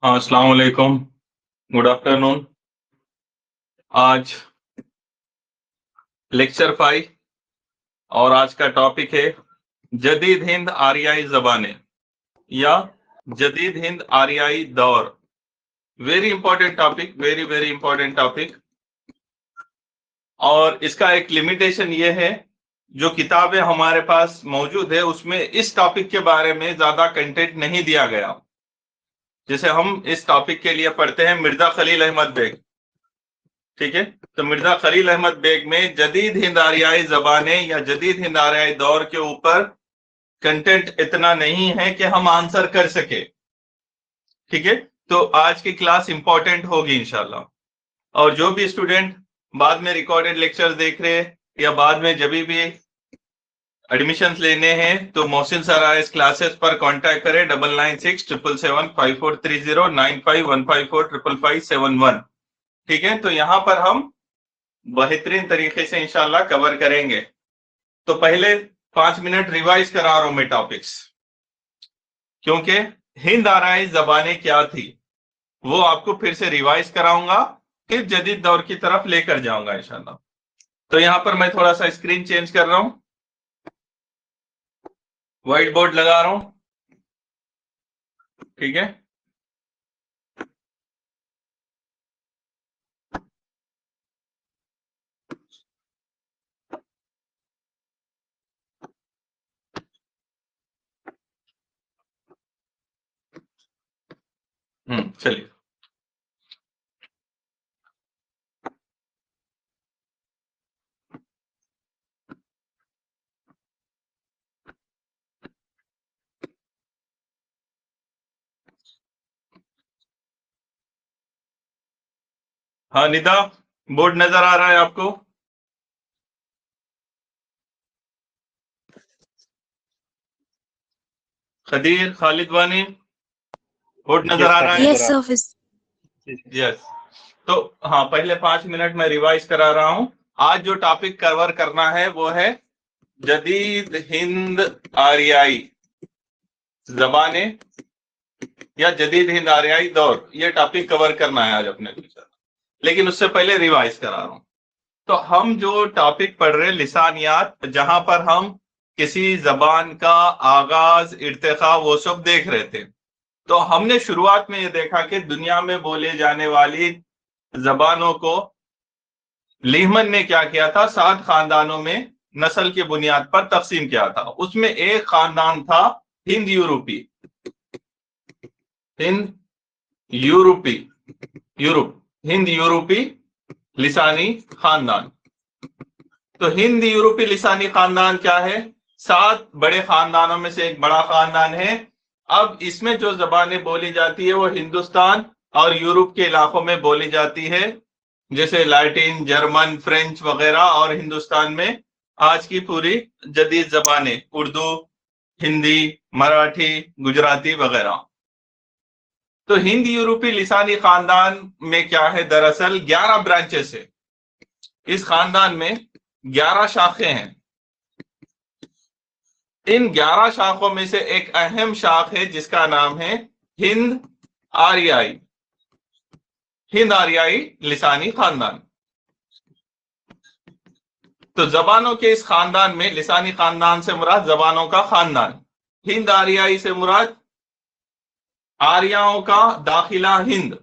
हाँ, अस्सलाम वालेकुम, गुड आफ्टरनून। आज लेक्चर 5 और आज का टॉपिक है जदीद हिंद आरियाई ज़बानें या जदीद हिंद आरियाई दौर। Very important topic, very very important topic. और इसका एक लिमिटेशन ये है, जो किताबें हमारे पास मौजूद है उसमें इस टॉपिक के बारे में ज्यादा कंटेंट नहीं दिया गया। जैसे हम इस टॉपिक के लिए पढ़ते हैं मिर्जा खलील अहमद बेग, ठीक है। तो मिर्जा खलील अहमद बेग में जदीद हिंद आरियाई ज़बानें या जदीद हिंद आरियाई दौर के ऊपर कंटेंट इतना नहीं है कि हम आंसर कर सके, ठीक है। तो आज की क्लास इंपॉर्टेंट होगी इंशाल्लाह। और जो भी स्टूडेंट बाद में रिकॉर्डेड लेक्चर देख रहे हैं या बाद में जब भी एडमिशन लेने हैं तो मोहसिन सर इस क्लासेस पर कांटेक्ट करें 9967775430 9515454571, ठीक है। तो यहाँ पर हम बेहतरीन तरीके से इंशाल्लाह कवर करेंगे। तो पहले 5 मिनट रिवाइज करा रहा हूं मैं टॉपिक्स, क्योंकि हिंद आरियाई ज़बानें क्या थी वो आपको फिर से रिवाइज कराऊंगा, फिर जदीद दौर की तरफ लेकर जाऊंगा इंशाल्लाह। तो यहां पर मैं थोड़ा सा स्क्रीन चेंज कर रहा हूं, व्हाइट बोर्ड लगा रहा हूं, ठीक है। चलिए। हाँ निदा, बोर्ड नजर आ रहा है आपको? खदीर, खालिद वानी, बोर्ड नजर आ रहा है? Yes sir. यस। तो हाँ, पहले 5 मिनट में रिवाइज करा रहा हूं। आज जो टॉपिक कवर करना है वो है जदीद हिंद आरियाई ज़बानें या जदीद हिंद आरियाई दौर। ये टॉपिक कवर करना है आज अपने को, लेकिन उससे पहले रिवाइज करा रहा हूं। तो हम जो टॉपिक पढ़ रहे लिसानियात, जहां पर हम किसी जबान का आगाज, इर्तिका, वो सब देख रहे थे। तो हमने शुरुआत में ये देखा कि दुनिया में बोले जाने वाली जबानों को लीहमन ने क्या किया था, 7 खानदानों में नस्ल की बुनियाद पर तकसीम किया था। उसमें एक खानदान था हिंद यूरोपी, हिंद यूरोपी, हिंद यूरोपी लिसानी खानदान। तो हिंद यूरोपी लिसानी खानदान क्या है? 7 बड़े खानदानों में से एक बड़ा खानदान है। अब इसमें जो जबानें बोली जाती है वो हिंदुस्तान और यूरोप के इलाकों में बोली जाती है, जैसे लैटिन, जर्मन, फ्रेंच वगैरह। और हिंदुस्तान में आज की पूरी जदीद जबानें उर्दू, हिंदी, मराठी, गुजराती वगैरह। तो हिंद यूरोपी लिसानी खानदान में क्या है, दरअसल 11 ब्रांचेस है। इस खानदान में 11 शाखें हैं। इन 11 शाखों में से एक अहम शाख है जिसका नाम है हिंद आरियाई, हिंद आरियाई लिसानी खानदान। तो जबानों के इस खानदान में, लिसानी खानदान से मुराद जबानों का खानदान, हिंद आरियाई से मुराद आर्याओं का दाखिला हिंद,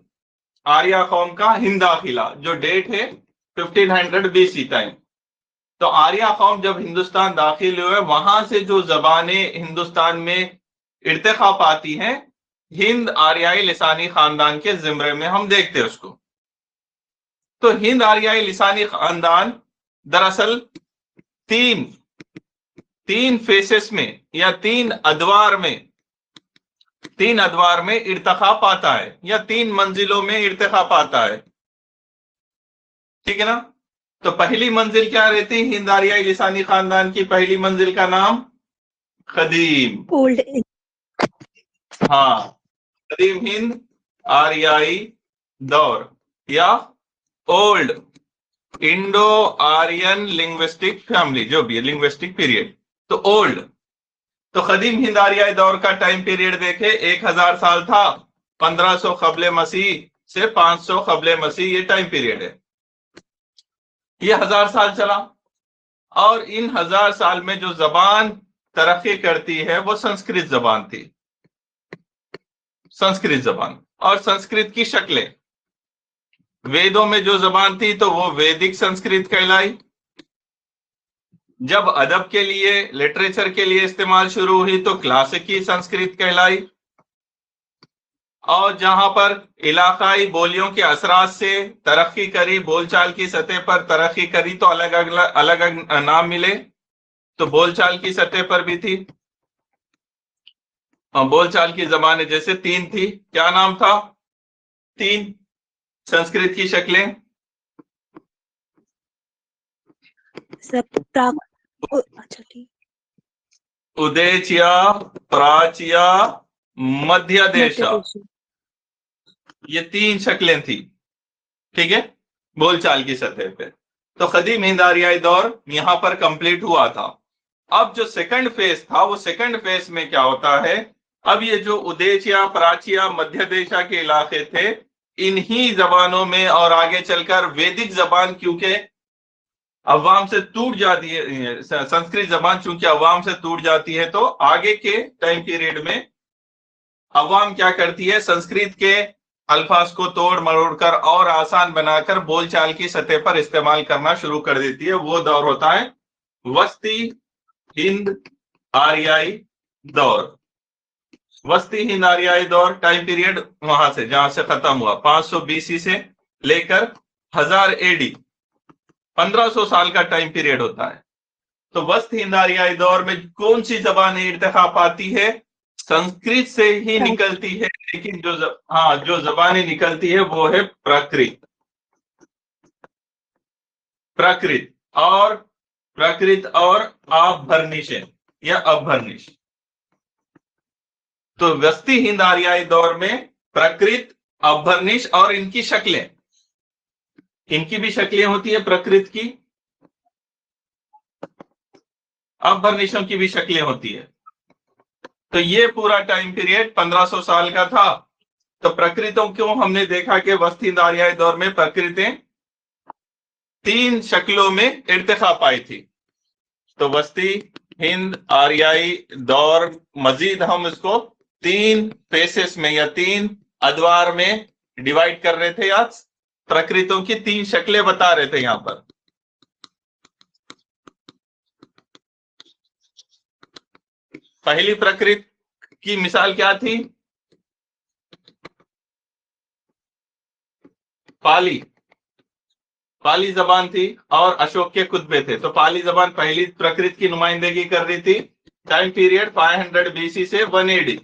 आर्या कौम का हिंद दाखिला, जो डेट है 1500 BC टाइम। तो आर्या कौम जब हिंदुस्तान दाखिल हुए, वहां से जो जबानें हिंदुस्तान में इर्तिका पाती हैं, हिंद आरियाई लिसानी खानदान के जिम्रे में हम देखते हैं उसको। तो हिंद आरियाई लिसानी खानदान दरअसल तीन फेसेस में या 3 अदवार में इर्तिका पाता है, या 3 मंजिलों में इर्तिका पाता है, ठीक है ना। तो पहली मंजिल क्या रहती है हिंद आरियाई लिसानी खानदान की? पहली मंजिल का नाम कदीम, ओल्ड। हाँ, कदीम हिंद आरियाई दौर या old Indo Aryan linguistic family, जो भी है लिंग्विस्टिक पीरियड। तो ओल्ड, तो कदीम हिंद आरियाई दौर का टाइम पीरियड देखे 1000 साल था। 1500 कबले मसीह से 500 कबले मसीह, ये टाइम पीरियड है। ये 1000 साल चला, और इन 1000 साल में जो जबान तरक्की करती है वो संस्कृत जबान थी, संस्कृत जबान। और संस्कृत की शक्लें, वेदों में जो जबान थी तो वो वैदिक संस्कृत कहलाई। जब अदब के लिए, लिटरेचर के लिए इस्तेमाल शुरू हुई तो क्लासिकी संस्कृत कहलाई। और जहां पर इलाकाई बोलियों के असरात से तरक्की करी, बोलचाल की सतह पर तरक्की करी, तो अलग अलग नाम मिले। तो बोलचाल की सतह पर भी थी, बोलचाल की जबानें जैसे 3 थी। क्या नाम था 3 संस्कृत की शक्लें? अच्छा ठीक, उदेचिया, प्राचिया, मध्य देशा, ये 3 शक्लें थी, ठीक है, बोलचाल की सतह पे। तो कदीम हिंद आर्याई दौर यहां पर कंप्लीट हुआ था। अब जो सेकंड फेज था, वो सेकंड फेज में क्या होता है, अब ये जो उदेचिया, प्राचिया, मध्य देशा के इलाके थे, इन्हीं जबानों में और आगे चलकर वैदिक जबान, क्योंकि अवाम से टूट जाती है, संस्कृत जबान चूंकि अवाम से टूट जाती है, तो आगे के टाइम पीरियड में अवाम क्या करती है, संस्कृत के अल्फाज को तोड़ मरोड़ कर और आसान बनाकर बोलचाल की सतह पर इस्तेमाल करना शुरू कर देती है। वो दौर होता है वस्ती हिंद आर्याई दौर। वस्ती हिंद आर्याई दौर टाइम पीरियड वहां से, जहां से खत्म हुआ 500 BC से लेकर 1000 AD, 1500 साल का टाइम पीरियड होता है। तो वस्त हिंद आर्याई दौर में कौन सी जबान इर्तिखा पाती है? संस्कृत से ही निकलती है, लेकिन जो जबानें निकलती है वो है प्राकृत। प्राकृत और अपभ्रंश या अपभ्रंश। तो वस्ती हिंद आर्याई दौर में प्राकृत, अपभ्रंश और इनकी शक्लें, इनकी भी शक्लें होती है प्राकृत की, अपभ्रंशों की भी शक्लें होती है। तो ये पूरा टाइम पीरियड 1500 साल का था। तो प्रकृतों क्यों हमने देखा कि वस्ती हिंद आर्याई दौर में प्रकृतें 3 शक्लों में इर्तिखा पाई थी। तो वस्ती हिंद आर्याई दौर मजीद हम इसको 3 फेसेस में या 3 अदवार में डिवाइड कर रहे थे, या प्रकृतों की 3 शक्लें बता रहे थे। यहां पर पहली प्रकृत की मिसाल क्या थी? पाली जबान थी और अशोक के कुतबे थे। तो पाली जबान पहली प्रकृत की नुमाइंदगी कर रही थी। टाइम पीरियड 500 BC से 1 AD,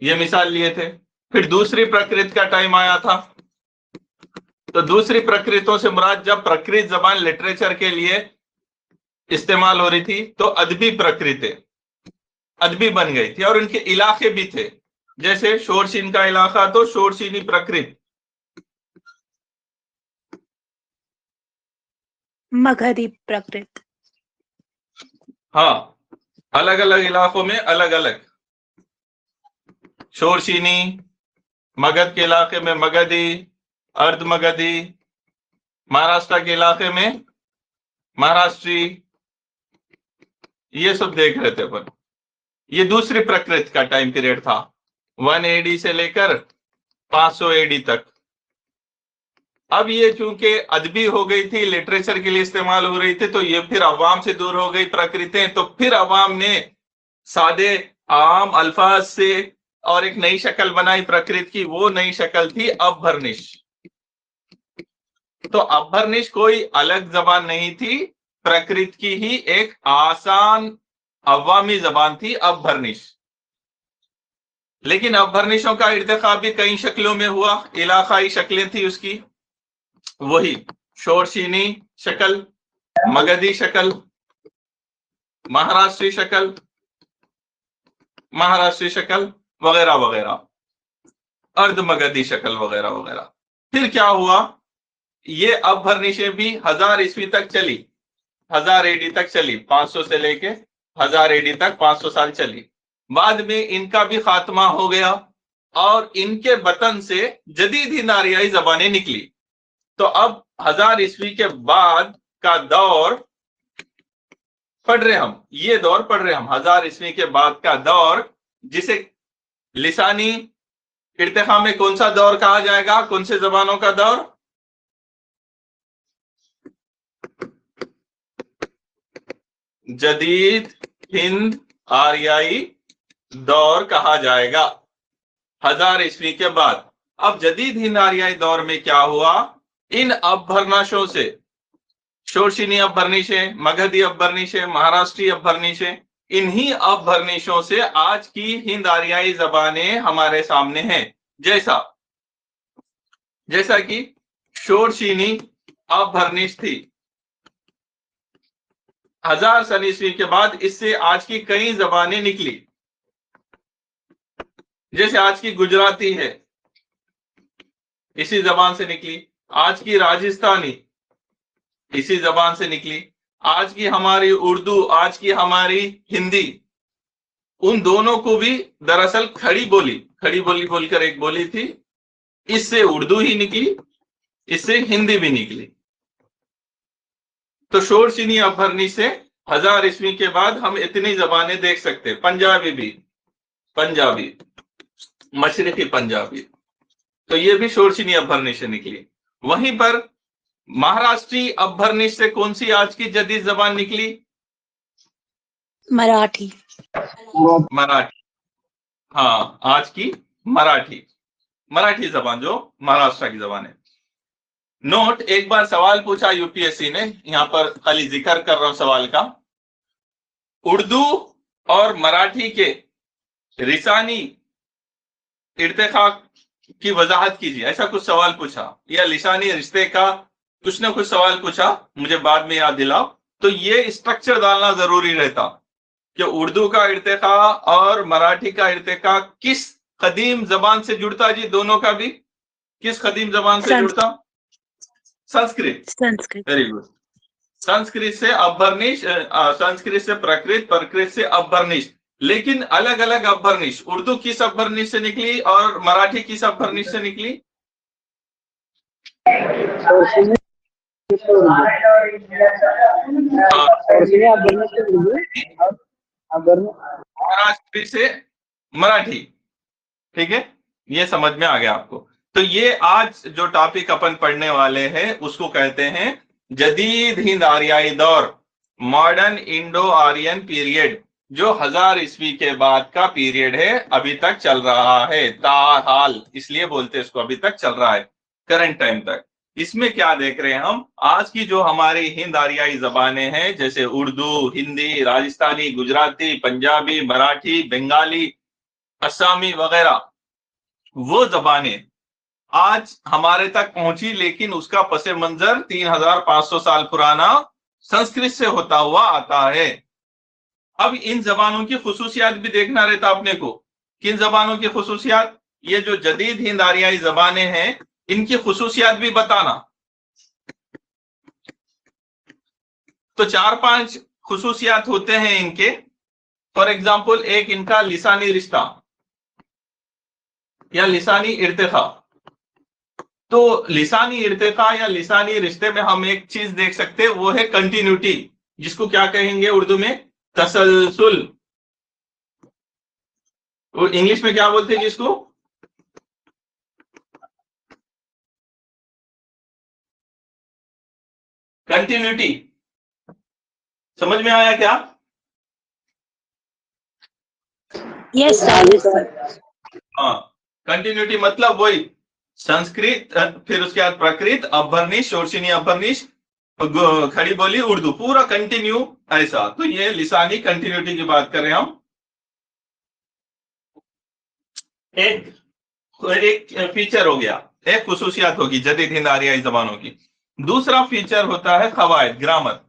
ये मिसाल लिए थे। फिर दूसरी प्रकृत का टाइम आया था। तो दूसरी प्रकृतों से मुराद, जब प्रकृत जबान लिटरेचर के लिए इस्तेमाल हो रही थी तो अदबी प्रकृतें, अदबी बन गई थी, और उनके इलाके भी थे। जैसे शोरशीन का इलाका तो शोरशीनी प्रकृत, मगधी प्रकृत, हाँ, अलग अलग इलाकों में अलग अलग। शोरशीनी, मगध के इलाके में मगधी, अर्ध मगधी, महाराष्ट्र के इलाके में महाराष्ट्री, ये सब देख रहे थे अपन। ये दूसरी प्रकृति का टाइम पीरियड था, 1 AD से लेकर 500 AD तक। अब ये चूंकि अदबी हो गई थी, लिटरेचर के लिए इस्तेमाल हो रही थी, तो ये फिर अवाम से दूर हो गई प्रकृतें। तो फिर अवाम ने सादे आम अल्फाज से और एक नई शक्ल बनाई प्रकृत की। वो नई शक्ल थी अपभ्रंश। तो अपभ्रंश कोई अलग जबान नहीं थी, प्रकृत की ही एक आसान अवामी जबान थी अपभ्रंश। लेकिन अपभ्रंशों का इर्तिखा भी कई शक्लों में हुआ। इलाकाई शक्लें थी उसकी, वही शोरशीनी शक्ल, मगधी शक्ल, महाराष्ट्री शक्ल वगैरह वगैरह, अर्ध मगधी शक्ल वगैरह वगैरह। फिर क्या हुआ, ये अपभ्रंशें भी 1000 ईस्वी तक चली, 1000 AD तक चली, 500 से लेके 1000 AD तक 500 साल चली। बाद में इनका भी खात्मा हो गया और इनके वतन से जदीद हिंद आरियाई जबानें निकली। तो अब 1000 ईस्वी के बाद का दौर पढ़ रहे हम, ये दौर पढ़ रहे हम 1000 ईस्वी के बाद का दौर, जिसे लिसानी इर्तिखा में कौन सा दौर कहा जाएगा, कौन से जबानों का दौर? जदीद हिंद आरियाई दौर कहा जाएगा 1000 ईस्वी के बाद। अब जदीद हिंद आरियाई दौर में क्या हुआ, इन अपभ्रंशों से, शोरशिनी अपभ्रंशें, मगधी अपभ्रंशें, महाराष्ट्री अपभ्रंशें, इन्हीं अपभ्रंशों से आज की हिंद आरियाई जबानें हमारे सामने हैं। जैसा कि शोरशिनी अपभ्रंश थी, 1000 सन ईस्वी के बाद इससे आज की कई जबानें निकली। जैसे आज की गुजराती है, इसी जबान से निकली। आज की राजस्थानी इसी जबान से निकली। आज की हमारी उर्दू, आज की हमारी हिंदी, उन दोनों को भी दरअसल खड़ी बोली बोलकर एक बोली थी, इससे उर्दू ही निकली, इससे हिंदी भी निकली। तो शोरशिनी अपभ्रंश से 1000 ईस्वी के बाद हम इतनी जबानें देख सकते हैं। पंजाबी भी, पंजाबी, मशरकी पंजाबी, तो ये भी शोरशिनी अपभ्रंश से निकली। वहीं पर महाराष्ट्री अपभ्रंश से कौन सी आज की जदीद जबान निकली? मराठी। मराठी, हाँ, आज की मराठी जबान जो महाराष्ट्र की जबान है। नोट, एक बार सवाल पूछा यूपीएससी ने, यहां पर खाली जिक्र कर रहा हूं सवाल का, उर्दू और मराठी के लिसानी इर्तिखा की वजाहत कीजिए, ऐसा कुछ सवाल पूछा, या लिसानी रिश्ते का कुछ ना कुछ सवाल पूछा, मुझे बाद में याद दिलाओ। तो ये स्ट्रक्चर डालना जरूरी रहता कि उर्दू का इर्तिखा और मराठी का इर्तिखा किस कदीम जबान से जुड़ता जी, दोनों का भी किस कदीम जबान से जुड़ता? संस्कृत। Very good. संस्कृत से अपभ्रंश, संस्कृत से प्रकृत, प्रकृत से अपभ्रंश, लेकिन अलग अलग अपभ्रंश। उर्दू किस अपभ्रंश से निकली और मराठी किस अपभ्रंश से निकली? महाराष्ट्री से मराठी। ठीक है, ये समझ में आ गया आपको। तो ये आज जो टॉपिक अपन पढ़ने वाले हैं उसको कहते हैं जदीद हिंद आरियाई दौर, मॉडर्न इंडो आर्यन पीरियड, जो 1000 ईस्वी के बाद का पीरियड है, अभी तक चल रहा है, ताहाल इसलिए बोलते हैं इसको, अभी तक चल रहा है, करंट टाइम तक। इसमें क्या देख रहे हैं हम, आज की जो हमारी हिंद आरियाई जबानें हैं, जैसे उर्दू, हिंदी, राजस्थानी, गुजराती, पंजाबी, मराठी, बंगाली, असमी वगैरह, वो जबानें आज हमारे तक पहुंची, लेकिन उसका पसे मंजर 3500 साल पुराना संस्कृत से होता हुआ आता है। अब इन जबानों की खुसूसियात भी देखना रहता अपने को। किन जबानों की खुसूसियात? ये जो जदीद हिंद आरियाई जबानें हैं, इनकी खुसूसियात भी बताना। तो 4-5 खुसूसियात होते हैं इनके। फॉर एग्जाम्पल, एक इनका लिसानी रिश्ता या लिसानी इर्तिखा। तो लिसानी इर्तिखा या लिसानी रिश्ते में हम एक चीज देख सकते हैं, वो है कंटिन्यूटी, जिसको क्या कहेंगे उर्दू में? तसलसुल। और इंग्लिश में क्या बोलते हैं जिसको? कंटिन्यूटी। समझ में आया क्या? Yes sir. हाँ, कंटिन्यूटी मतलब वही संस्कृत, फिर उसके बाद प्रकृत, अपभ्रंश, शोरशिनी अपभ्रंश, खड़ी बोली, उर्दू, पूरा कंटिन्यू ऐसा। तो ये लिसानी कंटिन्यूटी की बात कर रहे हैं हम। एक फीचर हो गया, एक खुसूसियात होगी जदीद हिंद आरियाई जबानों की। दूसरा फीचर होता है कवायद, ग्रामर।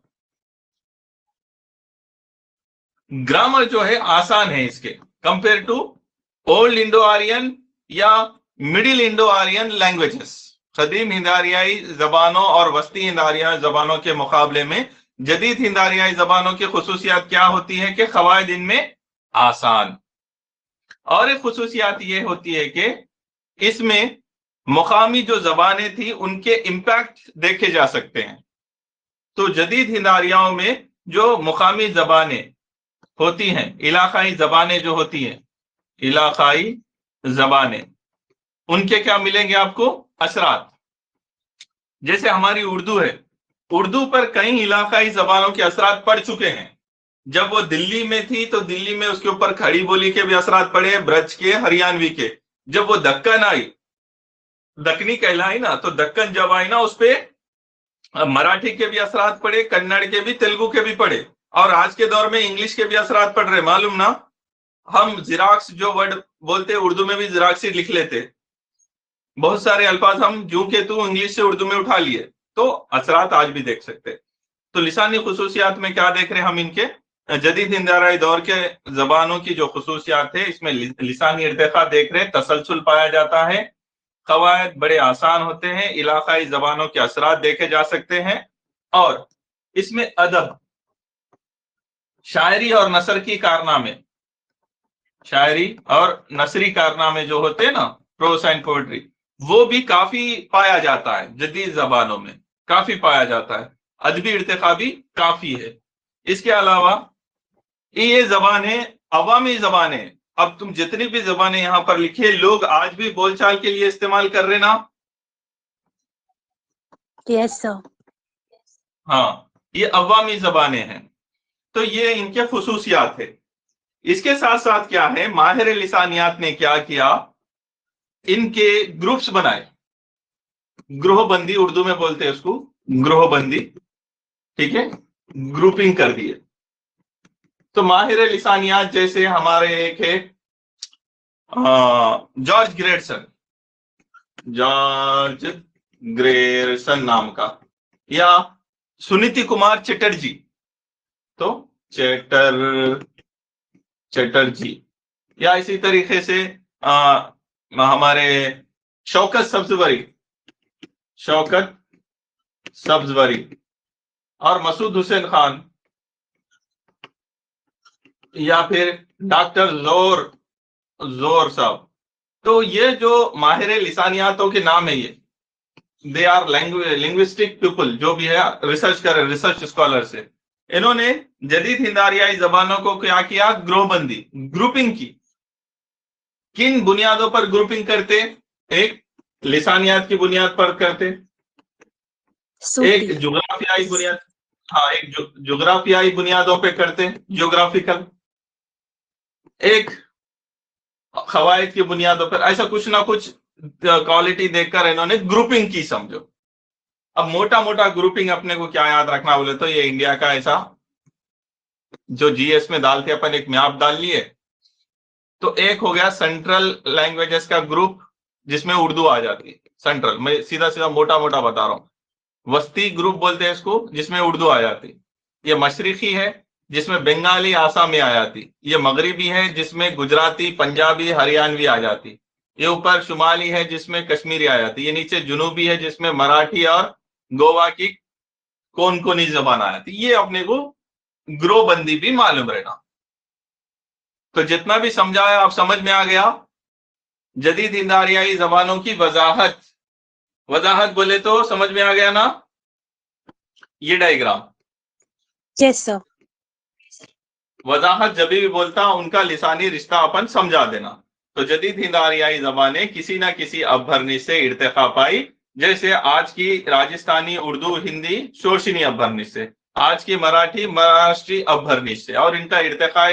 ग्रामर जो है आसान है इसके, compare to old Indo Aryan या मिडिल इंडो आरियन लैंग्वेजेस। कदीम हिंद आरियाई जबानों और वस्ती हिंद आरियाई जबानों के मुकाबले में जदीद हिंद आरियाई जबानों की खुसूसियात क्या होती है कि कवायद इनमें आसान, और एक खुसूसियात ये होती है कि इसमें मुकामी जो जबानें थी उनके इम्पैक्ट देखे जा सकते हैं। तो जदीद हिंद आर्याओं में जो मुकामी जबानें होती हैं, इलाकाई जबानें जो होती हैं, इलाकाई जबानें, उनके क्या मिलेंगे आपको असरात। जैसे हमारी उर्दू है, उर्दू पर कई इलाकाई जबानों के असरात पड़ चुके हैं। जब वो दिल्ली में थी तो दिल्ली में उसके ऊपर खड़ी बोली के भी असरात पड़े, ब्रज के, हरियाणवी के। जब वो दक्कन आई, दक्कनी कहलाई ना, तो दक्कन जब आई ना, उस पर मराठी के भी असरात पड़े, कन्नड़ के भी, तेलुगु के भी पड़े, और आज के दौर में इंग्लिश के भी असरात पड़ रहे। मालूम ना, हम जिराक्स जो वर्ड बोलते हैं उर्दू में भी जिराक्स ही लिख लेते। बहुत सारे अल्फाज हम जू के तू इंग्लिश से उर्दू में उठा लिए, तो असरात आज भी देख सकते। तो लिसानी खुसूसियात में क्या देख रहे हैं हम, इनके जदीद हिंद आर्याई दौर के जबानों की जो खुसूसियात है, इसमें लिसानी इर्तिका देख रहे हैं, तसलसल पाया जाता है, कवायद बड़े आसान होते हैं, इलाकाई जबानों के असरात देखे जा सकते हैं, और इसमें अदब, शायरी और नसर की कारनामे, शायरी और नसरी कारनामे जो होते हैं ना, प्रोस एंड पोएट्री, वो भी काफी पाया जाता है। जदीद जबानों में काफी पाया जाता है, अदबी इर्तिका भी काफी है। इसके अलावा ये जबानें अवामी जबानें, अब तुम जितनी भी जबानें यहां पर लिखे, लोग आज भी बोलचाल के लिए इस्तेमाल कर रहे ना। Yes sir. हाँ, ये अवामी जबानें हैं, तो ये इनके खुसूसियात है। इसके साथ साथ क्या है, माहिर लिसानियात ने क्या किया, इनके ग्रुप्स बनाए, ग्रोहबंदी उर्दू में बोलते हैं उसको, ग्रोहबंदी, ठीक है, ग्रुपिंग कर दिए। तो माहिर लिसानियात जैसे हमारे एक है जॉर्ज ग्रेयरसन, जॉर्ज ग्रेयरसन नाम का, या सुनीति कुमार चटर्जी, तो चटर्जी, या इसी तरीके से हमारे शौकत सब्जवरी और मसूद हुसैन खान, या फिर डॉक्टर जोर साहब। तो ये जो माहिर लिसानियातों के नाम है, ये दे आर लिंग्विस्टिक पीपल, जो भी है रिसर्च कर रहे, रिसर्च स्कॉलर से, इन्होंने जदीद हिंद आर्याई जबानों को क्या किया, ग्रोहबंदी, ग्रुपिंग की। किन बुनियादों पर ग्रुपिंग करते, एक लिसानियात की बुनियाद पर करते, एक जोग्राफियाई बुनियाद, हाँ, एक जोग्राफियाई बुनियादों पे करते, जियोग्राफिकल, एक खवायद की बुनियादों पर, ऐसा कुछ ना कुछ क्वालिटी देखकर इन्होंने ग्रुपिंग की, समझो। अब मोटा मोटा ग्रुपिंग अपने को क्या याद रखना बोले तो, ये इंडिया का ऐसा जो जीएस में डालते अपन, एक मैप डाल लिए, तो एक हो गया सेंट्रल लैंग्वेजेस का ग्रुप, जिसमें उर्दू आ जाती है। सेंट्रल, मैं सीधा सीधा मोटा मोटा बता रहा हूं। वस्ती ग्रुप बोलते हैं इसको, जिसमें उर्दू आ जाती। ये मशरिकी है, जिसमें बंगाली आसामी आ जाती। ये मगरिबी है, जिसमें गुजराती, पंजाबी, हरियाणवी आ जाती। ये ऊपर शुमाली है, जिसमें कश्मीरी आ जाती। ये नीचे जुनूबी है, जिसमें मराठी और गोवा की कोंकणी जबान आ जाती। ये अपने को ग्रोहबंदी भी मालूम रहना। तो जितना भी समझाया आप समझ में आ गया। जदीद हिंद आर्याई जबानों की वजाहत बोले तो समझ में आ गया ना, ये डायग्राम। Yes sir. वजाहत जब भी बोलता उनका लिसानी रिश्ता अपन समझा देना। तो जदीद हिंद आर्याई जबानें किसी ना किसी अभरनी से इर्तिका पाई, जैसे आज की राजस्थानी उर्दू हिंदी शोषिनी अभरनिश से, आज की मराठी महाराष्ट्री अभरनिश से, और इनका इर्तिका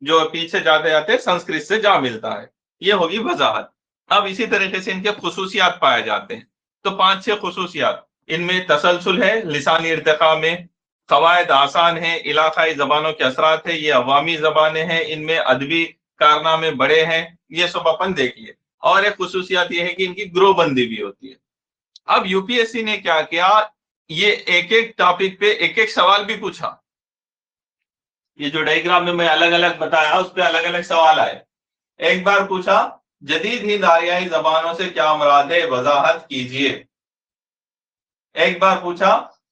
जो पीछे जाते जाते संस्कृत से जा मिलता है। ये होगी वजाहत। अब इसी तरीके से इनके खुसूसियात पाए जाते हैं। तो 5-6 खुसूसियात, इनमें तसलसल है लिसानी इर्तिका में, कवायद आसान है, इलाकाई जबानों के असरात है, ये अवामी जबानें हैं, इनमें अदबी कारनामे बड़े हैं, ये सब अपन देखिए। और एक खुसूसियात ये है कि इनकी ग्रोहबंदी भी होती है। अब यूपीएससी ने क्या किया, ये एक एक टॉपिक पे एक एक सवाल भी पूछा। ये जो डायग्राम में मैं अलग अलग बताया, उस पर अलग अलग सवाल आए। एक बार पूछा, जदीद हिंद आर्याई जबानों से क्या मुराद है, वजाहत कीजिए। एक बार पूछा,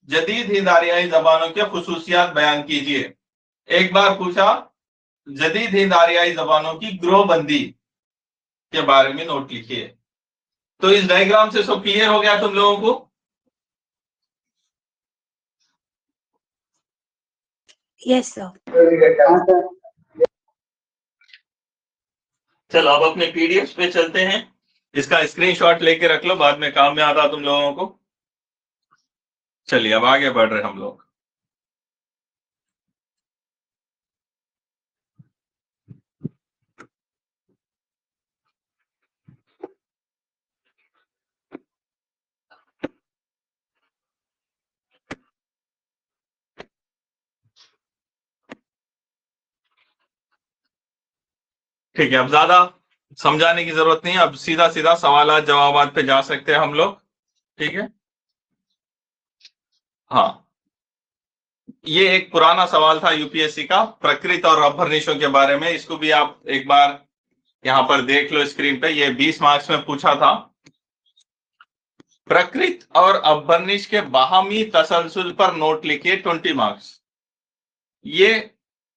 जदीद हिंद आर्याई जबानों के खुसूसियात बयान कीजिए। एक बार पूछा, जदीद हिंद आरियाई जबानों की ग्रोहबंदी के बारे में नोट लिखिए। तो इस डायग्राम से सब क्लियर हो गया तुम लोगों को? Yes, sir. चलो अब अपने पीडीएफ पे चलते हैं। इसका स्क्रीनशॉट लेके रख लो, बाद में काम में आता तुम लोगों को। चलिए अब आगे बढ़ रहे हम लोग। ठीक है, अब ज्यादा समझाने की जरूरत नहीं है, अब सीधा सीधा सवाल जवाबात पे जा सकते हैं हम लोग। ठीक है, हाँ, ये एक पुराना सवाल था यूपीएससी का, प्रकृत और अपभ्रंशों के बारे में। इसको भी आप एक बार यहां पर देख लो स्क्रीन पे। ये 20 मार्क्स में पूछा था। प्रकृत और अपभ्रंश के बाहमी तसलसल पर नोट लिखिए, 20 मार्क्स। ये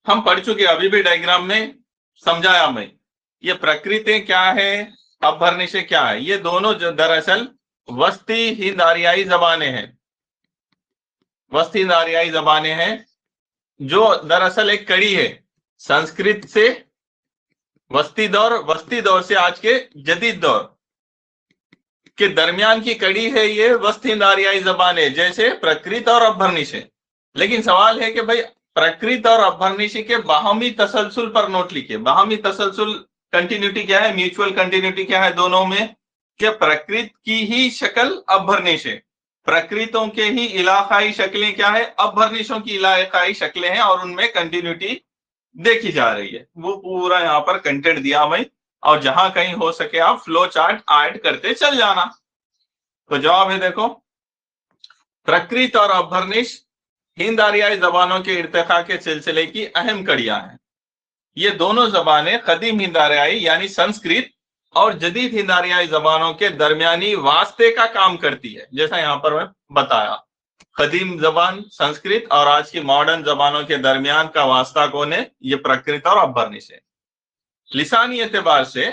हम पढ़ चुके, अभी भी डायग्राम में समझाया मैं। ये प्रकृतें क्या है, अपभ्रंशें क्या है, ये दोनों दरअसल वस्ती हिंद आरियाई जबानें हैं। वस्ती हिंद आरियाई जबानें हैं जो दरअसल एक कड़ी है संस्कृत से वस्ती दौर से आज के जदीद दौर के दरमियान की कड़ी है। ये वस्ती हिंद आरियाई जबानें जैसे प्रकृत और अपभ्रंश है। लेकिन सवाल है कि भाई प्रकृत और अपभ्रंश के बाहमी तसलसल पर नोट लिखिए। बाहमी तसलसल कंटिन्यूटी क्या है, म्यूचुअल कंटिन्यूटी क्या है दोनों में, कि प्रकृत की ही शक्ल अपभ्रंश है, प्रकृतों के ही इलाकाई शक्लें क्या है, अपभ्रंशों की इलाकाई शक्लें हैं, और उनमें कंटिन्यूटी देखी जा रही है। वो पूरा यहाँ पर कंटेंट दिया मैं, और जहां कहीं हो सके आप फ्लो चार्ट ऐड करते चल जाना। तो जवाब है देखो, प्रकृत और अपभ्रंश हिंद आरियाई जबानों के इर्तिका के सिलसिले की अहम कड़ियां हैं। ये दोनों जबानें कदीम हिंद आरियाई यानी संस्कृत और जदीद हिंद आरियाई जबानों के दरमियानी वास्ते का काम करती है। जैसा यहां पर मैं बताया, कदीम जबान संस्कृत और आज की मॉडर्न जबानों के दरमियान का वास्ता कौन है, ये प्रकृत और अपभ्रंश है। लिसानी एतबार से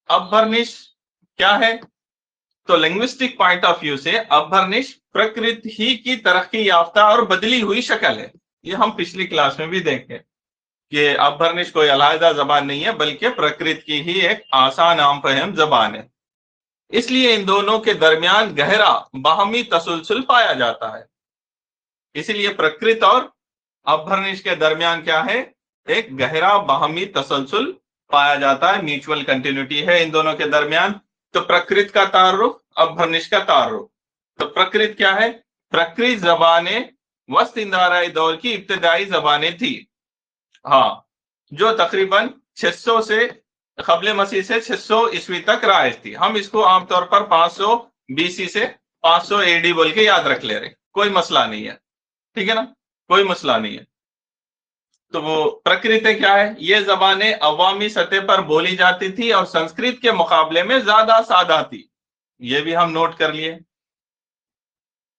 अपभ्रंश क्या है, तो लिंग्विस्टिक पॉइंट ऑफ व्यू से अपभ्रंश प्रकृत ही की तरक्की याफ्ता और बदली हुई शक्ल है। ये हम पिछली क्लास में भी देखे कि अपभ्रंश कोई अलहदा जबान नहीं है, बल्कि प्रकृत की ही एक आसान आम फहम जबान है। इसलिए इन दोनों के दरमियान गहरा बाहमी तसलसल पाया जाता है। इसीलिए प्रकृत और अपभ्रंश के दरमियान क्या है, एक गहरा बाहमी तसलसल पाया जाता है, म्यूचुअल कंटिन्यूटी है इन दोनों के दरमियान। तो प्रकृत का तारुफ, अपभ्रंश का तारुफ। तो प्रकृत क्या है, प्रकृत जबानें वस्त हिंद आरियाई दौर की इब्तदाई जबानें थी, हाँ, जो तकरीबन 600 से कबले मसीह से 600 ईस्वी तक राइज थी। हम इसको आमतौर पर 500 बीसी से 500 एडी बोल के याद रख ले रहे, कोई मसला नहीं है, ठीक है ना, कोई मसला नहीं है। तो वो प्रकृति क्या है, ये जबानें अवामी सतह पर बोली जाती थी और संस्कृत के मुकाबले में ज्यादा सादा थी। ये भी हम नोट कर लिए।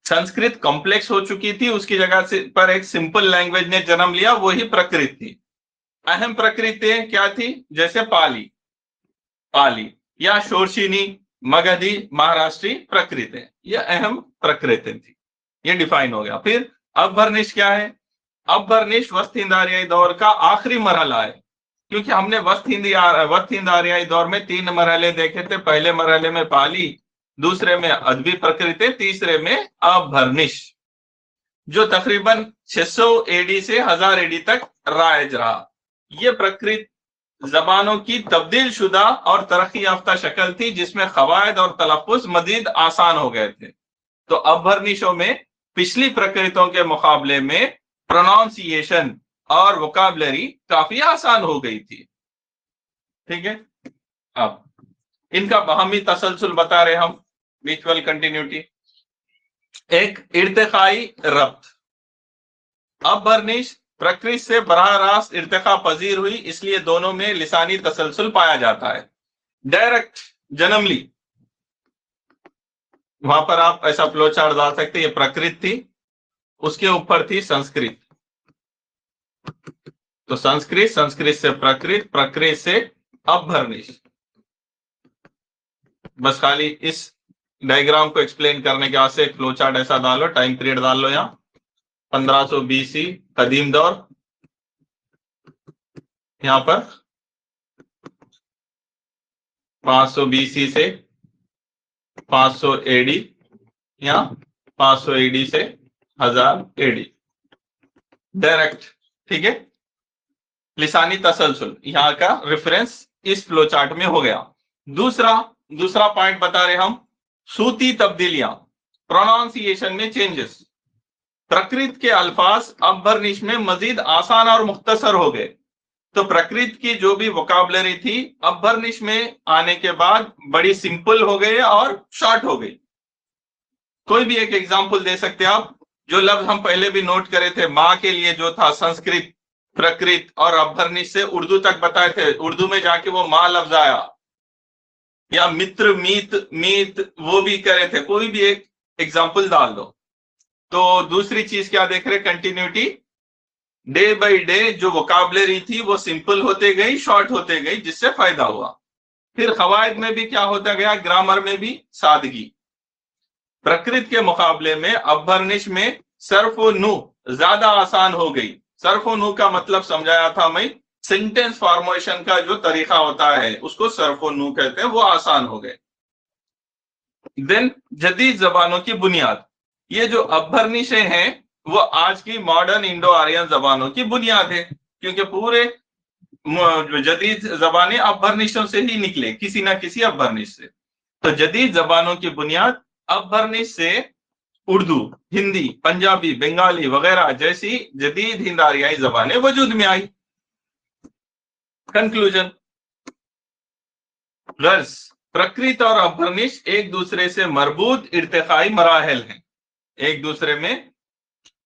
संस्कृत कॉम्प्लेक्स हो चुकी थी, उसकी जगह से पर एक सिंपल लैंग्वेज ने जन्म लिया, वही प्रकृत थी। अहम प्रकृतियां क्या थी, जैसे पाली या शोरशिनी, मगधी, महाराष्ट्री प्रकृति, ये अहम प्रकृति थी। ये डिफाइन हो गया। फिर अपभ्रंश क्या है, अपभ्रंश वस्त हिंद आरियाई दौर का आखिरी मरहला है, क्योंकि हमने वस्त हिंद आरियाई दौर में 3 मरहले देखे थे। पहले मरहले में पाली, दूसरे में अदबी प्रकृति, तीसरे में अपभ्रंश, जो तकरीबन 600 एडी से 1000 एडी तक राइज रहा। ये प्रकृत जबानों की तब्दील शुदा और तरक्की याफ्ता शक्ल थी, जिसमें कवायद और तलफ़्फ़ुज़ मजीद आसान हो गए थे। तो अपभ्रंशों में पिछली प्रकृतों के मुकाबले में प्रोनाउंसिएशन और वोकैबुलरी काफी आसान हो गई थी, ठीक है। अब इनका बाहमी तसलसल बता रहे हम, म्यूचुअल कंटिन्यूटी। एक इर्तिकाई रब्त, अपभ्रंश प्रकृत से बराह रास्त इर्तिका पजीर हुई, इसलिए दोनों में लिसानी तसलसल पाया जाता है। डायरेक्ट जनमली, वहां पर आप ऐसा फ्लो चार्ट डाल सकते हैं। ये प्रकृत थी, उसके ऊपर थी संस्कृत, तो संस्कृत, संस्कृत से प्रकृत, प्रकृत से अपभ्रंश। बस खाली इस डायग्राम को एक्सप्लेन करने के वास्ते एक फ्लो चार्ट ऐसा डालो, टाइम पीरियड डाल लो यहाँ 1500 BC कदीम दौर, यहाँ पर 500 BC से 500 AD, यहाँ 500 AD से 1000 AD डायरेक्ट। ठीक है, लिसानी तसलसल यहाँ का रेफरेंस इस फ्लो चार्ट में हो गया। दूसरा पॉइंट बता रहे हम, सूती तब्दीलियां, प्रोनाउंसिएशन में चेंजेस। प्रकृत के अल्फाज अपभ्रंश में मजीद आसान और मुख्तसर हो गए। तो प्रकृत की जो भी वोकैबुलरी थी अपभ्रंश में आने के बाद बड़ी सिंपल हो गई और शॉर्ट हो गई। कोई भी एक एग्जांपल दे सकते हैं आप? जो लफ्ज हम पहले भी नोट करे थे, माँ के लिए जो था संस्कृत, प्रकृत और अपभ्रंश से उर्दू तक बताए थे, उर्दू में जाके वो माँ लफ्ज आया, या मित्र, मीत, मीत वो भी करे थे। कोई भी एक एग्जांपल डाल दो। तो दूसरी चीज क्या देख रहे, कंटिन्यूटी। डे बाय डे जो वोकैबुलरी थी वो सिंपल होते गई, शॉर्ट होते गई, जिससे फायदा हुआ। फिर कवायद में भी क्या होता गया, ग्रामर में भी सादगी। प्रकृत के मुकाबले में अपभ्रंश में सर्फ व नू ज्यादा आसान हो गई। सर्फ व नू का मतलब समझाया था मैं, सेंटेंस फॉर्मेशन का जो तरीका होता है उसको सर्फ व नू कहते हैं, वो आसान हो गए। देन जदीद जबानों की बुनियाद, ये जो अपभ्रंशें हैं वो आज की मॉडर्न इंडो आर्यन जबानों की बुनियाद है, क्योंकि पूरे जदीद जबानें अपभ्रंशों से ही निकले, किसी ना किसी अपभ्रंश से। तो जदीद जबानों की बुनियाद अपभ्रंश से उर्दू, हिंदी, पंजाबी, बंगाली वगैरह जैसी जदीद हिंद आर्याई जबानें वजूद में आई। कंक्लूजन, गर्ज प्रकृत और अपभ्रंश एक दूसरे से मरबूत इर्तिकाई मराहल हैं, एक दूसरे में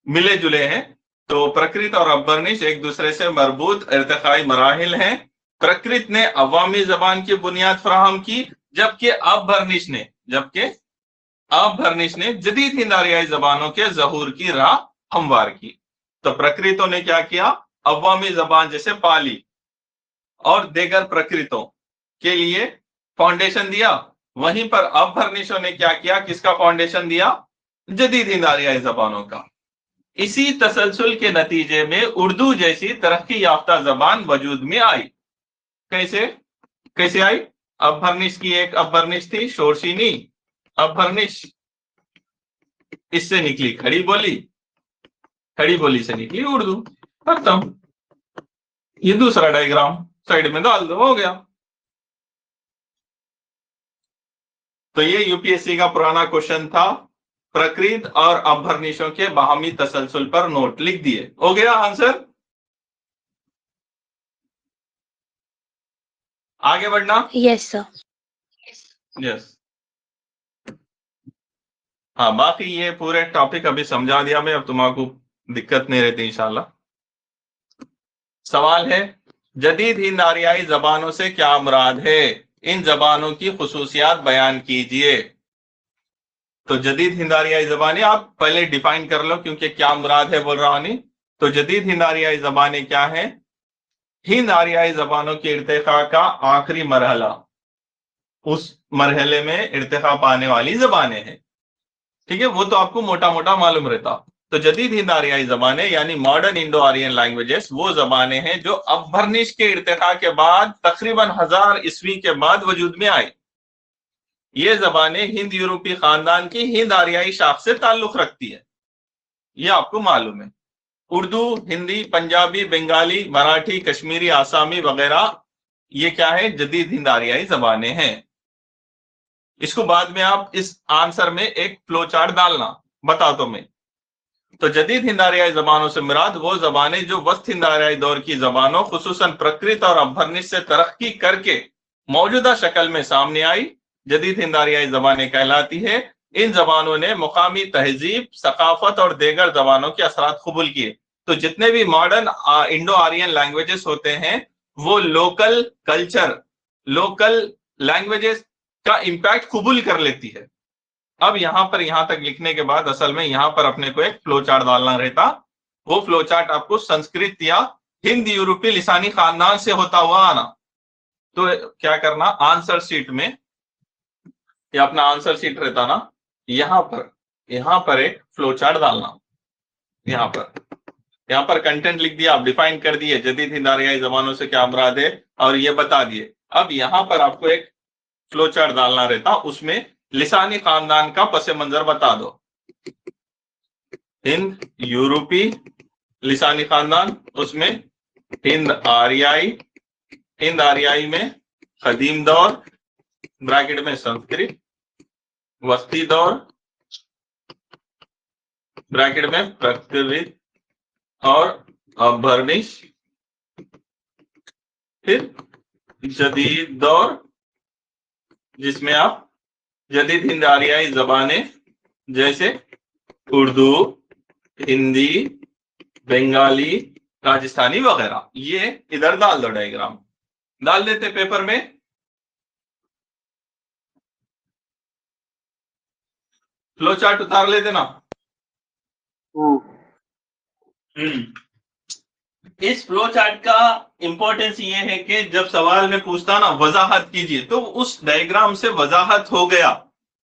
मिले जुले हैं। तो प्रकृत और अपभ्रंश एक दूसरे से मरबूत इर्तिकाई मराहल हैं। प्रकृत ने अवामी जबान की बुनियाद फराहम की, जबकि अपभ्रंश ने जदीद हिंद आर्याई जबानों के ज़हूर की राह हमवार की। तो प्रकृतों ने क्या किया, अवामी जबान जैसे पाली और देगर प्रकृतों के लिए फाउंडेशन दिया, वहीं पर अपभ्रंशों ने क्या किया, किसका फाउंडेशन दिया, जदीद हिंद आर्याई जबानों का। इसी तसलसल के नतीजे में उर्दू जैसी तरक्की याफ्ता जबान वजूद में आई। कैसे आई? अपभ्रंश की एक अपभ्रंश थी शोरशीनी अपभ्रंश, इससे निकली खड़ी बोली, खड़ी बोली से निकली उर्दू। खत्म। ये दूसरा डायग्राम साइड में डाल दो, हो गया। तो ये यूपीएससी का पुराना क्वेश्चन था, प्रकृत और अपभ्रंशों के बाहमी तसलसल पर नोट लिख दिए। हो गया आंसर। आगे बढ़ना। Yes, sir. यस। हाँ, बाकी ये पूरे टॉपिक अभी समझा दिया मैं, अब तुम्हारा दिक्कत नहीं रहती इंशाल्लाह। सवाल है, जदीद हिंद आर्याई जबानों से क्या मुराद है, इन जबानों की खुसूसियात बयान कीजिए। तो जदीद हिंद आर्याई जबानें आप पहले डिफाइन कर लो, क्योंकि क्या मुराद है बोल रहा हूं। तो जदीद हिंद आर्याई जबानें क्या है, हिंद आर्याई जबानों के इर्तिका का आखिरी मरहला, उस मरहले में इर्तिका पाने वाली जबानें हैं। ठीक है, वो तो आपको मोटा मोटा मालूम रहता। तो जदीद हिंद आर्याई जबानें यानी मॉडर्न इंडो आर्यन लैंग्वेजेस वो जबानें हैं जो अपभ्रंश के इर्तिका के बाद तकरीबन 1000 ईस्वी के बाद वजूद में आई। ये जबानें हिंद यूरोपी खानदान की हिंद आर्याई शाख से ताल्लुक रखती है, ये आपको मालूम है। उर्दू, हिंदी, पंजाबी, बंगाली, मराठी, कश्मीरी, आसामी वगैरह ये क्या है, जदीद हिंद आर्याई जबानें हैं। इसको बाद में आप इस आंसर में एक फ्लो चार्ट डालना, बता दो मैं। तो जदीद हिंद आर्याई जबानों से मुराद वो जबानें जो वस्त हिंद आर्याई दौर की जबानों खुसूसन प्रकृत और अपभ्रंश से तरक्की करके मौजूदा शक्ल में सामने आई, जदीद हिंद आर्याई जबानें कहलाती है। इन जबानों ने मुकामी तहजीब, सकाफत और देगर जबानों के असरात कबूल किए। तो जितने भी मॉडर्न इंडो आर्यन लैंग्वेजेस होते हैं वो लोकल कल्चर, लोकल लैंग्वेजेस का इंपैक्ट कबूल कर लेती है। अब यहां तक लिखने के बाद असल में यहां पर अपने को एक फ्लो चार्ट डालना रहता। वो फ्लो चार्ट आपको संस्कृत या हिंद यूरोपीय लिसानी खानदान से होता हुआ आना। तो क्या करना, आंसर शीट में, ये अपना आंसर शीट रहता ना, यहां पर एक फ्लो चार्ट डालना। यहाँ पर कंटेंट लिख दिया, आप डिफाइन कर दिए जदीद हिंद आरियाई जबानों से क्या मुराद है और ये बता दिए। अब यहाँ पर आपको एक फ्लो चार्ट डालना रहता, उसमें लिसानी खानदान का पस मंजर बता दो। हिंद यूरोपी लिसानी खानदान, उसमें हिंद आरियाई में कदीम दौर ब्रैकेट में संस्कृत, वस्ती दौर ब्रैकेट में प्राकृत और अभरनिश, फिर जदीद दौर जिसमें आप जदीद हिंद आरियाई जबानें जैसे उर्दू, हिंदी, बंगाली, राजस्थानी वगैरह, ये इधर डाल दो। डायग्राम डाल देते पेपर में। फ्लो चार्ट उतार लेते ना। इस फ्लो चार्ट का इंपॉर्टेंस ये है कि जब सवाल में पूछता ना वजाहत कीजिए, तो उस डायग्राम से वजाहत हो गया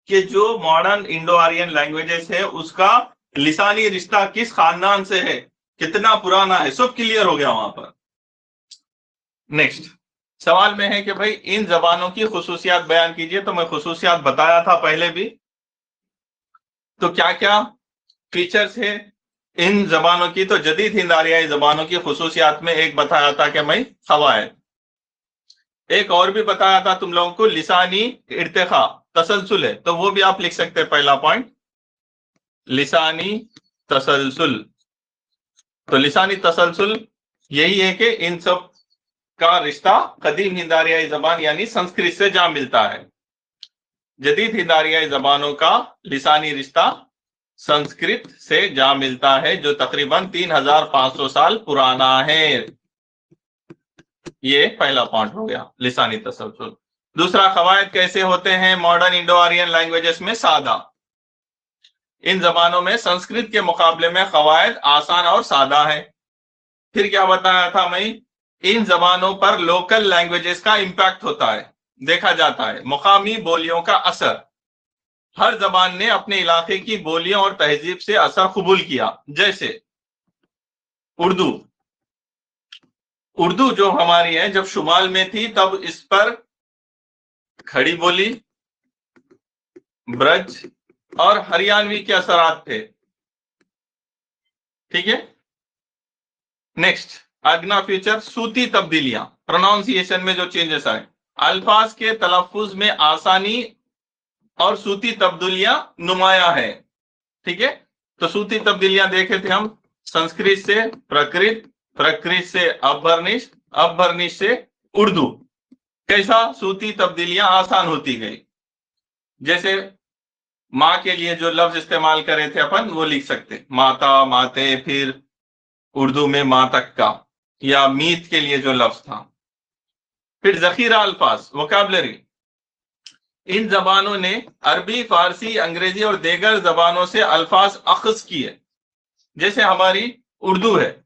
कि जो मॉडर्न इंडो आरियन लैंग्वेजेस है उसका लिसानी रिश्ता किस खानदान से है, कितना पुराना है, सब क्लियर हो गया वहां पर। नेक्स्ट सवाल में है कि भाई इन जबानों की खुसूसियात बयान कीजिए। तो मैं खुसूसियात बताया था पहले भी। तो क्या क्या फीचर्स है इन जबानों की? तो जदीद हिंद आरियाई जबानों की खुसूसियात में एक बताया था कि मैं क़वायद, एक और भी बताया था तुम लोगों को लिसानी इर्तिखा तसलसल है, तो वो भी आप लिख सकते हैं। पहला पॉइंट लिसानी तसलसल। तो लिसानी तसलसल यही है कि इन सब का रिश्ता कदीम हिंद आरियाई जबान यानी संस्कृत से जा मिलता है। जदीद हिंद आरियाई जबानों का लिसानी रिश्ता संस्कृत से जा मिलता है, जो तकरीबन 3500 साल पुराना है। ये पहला पॉइंट हो गया, लिसानी तसलसल। दूसरा, क़वायद कैसे होते हैं मॉडर्न इंडो आरियन लैंग्वेजेस में? सादा। इन जबानों में संस्कृत के मुकाबले में क़वायद आसान और सादा है। फिर क्या बताया था मैं? इन जबानों पर लोकल लैंग्वेजेस का इंपैक्ट होता है, देखा जाता है, मुकामी बोलियों का असर। हर जबान ने अपने इलाके की बोलियों और तहजीब से असर कबूल किया। जैसे उर्दू जो हमारी है, जब शुमाल में थी तब इस पर खड़ी बोली, ब्रज और हरियाणवी के असरात थे। ठीक है। नेक्स्ट, अगला फीचर सूती तब्दीलियां, प्रोनाउंसिएशन में जो चेंजेस आए, अल्फाज के तलफ्फुज में आसानी और सूती तब्दीलियां नुमाया है। ठीक है। तो सूती तब्दीलियां देखे थे हम, संस्कृत से प्राकृत, प्राकृत से अभरनिश, अभरनिश से उर्दू। कैसा सूती तब्दीलियां आसान होती गई। जैसे माँ के लिए जो लफ्ज इस्तेमाल करे थे अपन, वो लिख सकते माता, माते, फिर उर्दू में माँ तक का, या मीत के लिए जो लफ्ज था। फिर जखीरा अल्फाज, वोकैबुलरी, इन जबानों ने अरबी, फारसी, अंग्रेजी और दीगर जबानों से अल्फाज अख्ज किए। जैसे हमारी उर्दू है,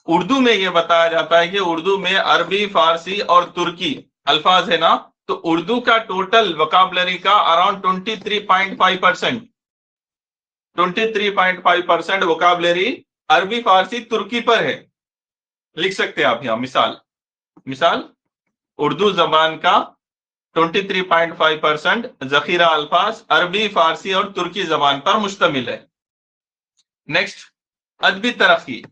उर्दू में यह बताया जाता है कि उर्दू में अरबी, फारसी और तुर्की अल्फाज है ना, तो उर्दू का टोटल वोकैबुलरी का अराउंड 23.5% वोकैबुलरी अरबी, फारसी, तुर्की पर है। लिख सकते हैं आप यहां मिसाल उर्दू जबान का 23.5% जखीरा अल्फाज अरबी, फारसी और तुर्की जबान पर मुश्तमिल है। नेक्स्ट, अदबी तरक्की,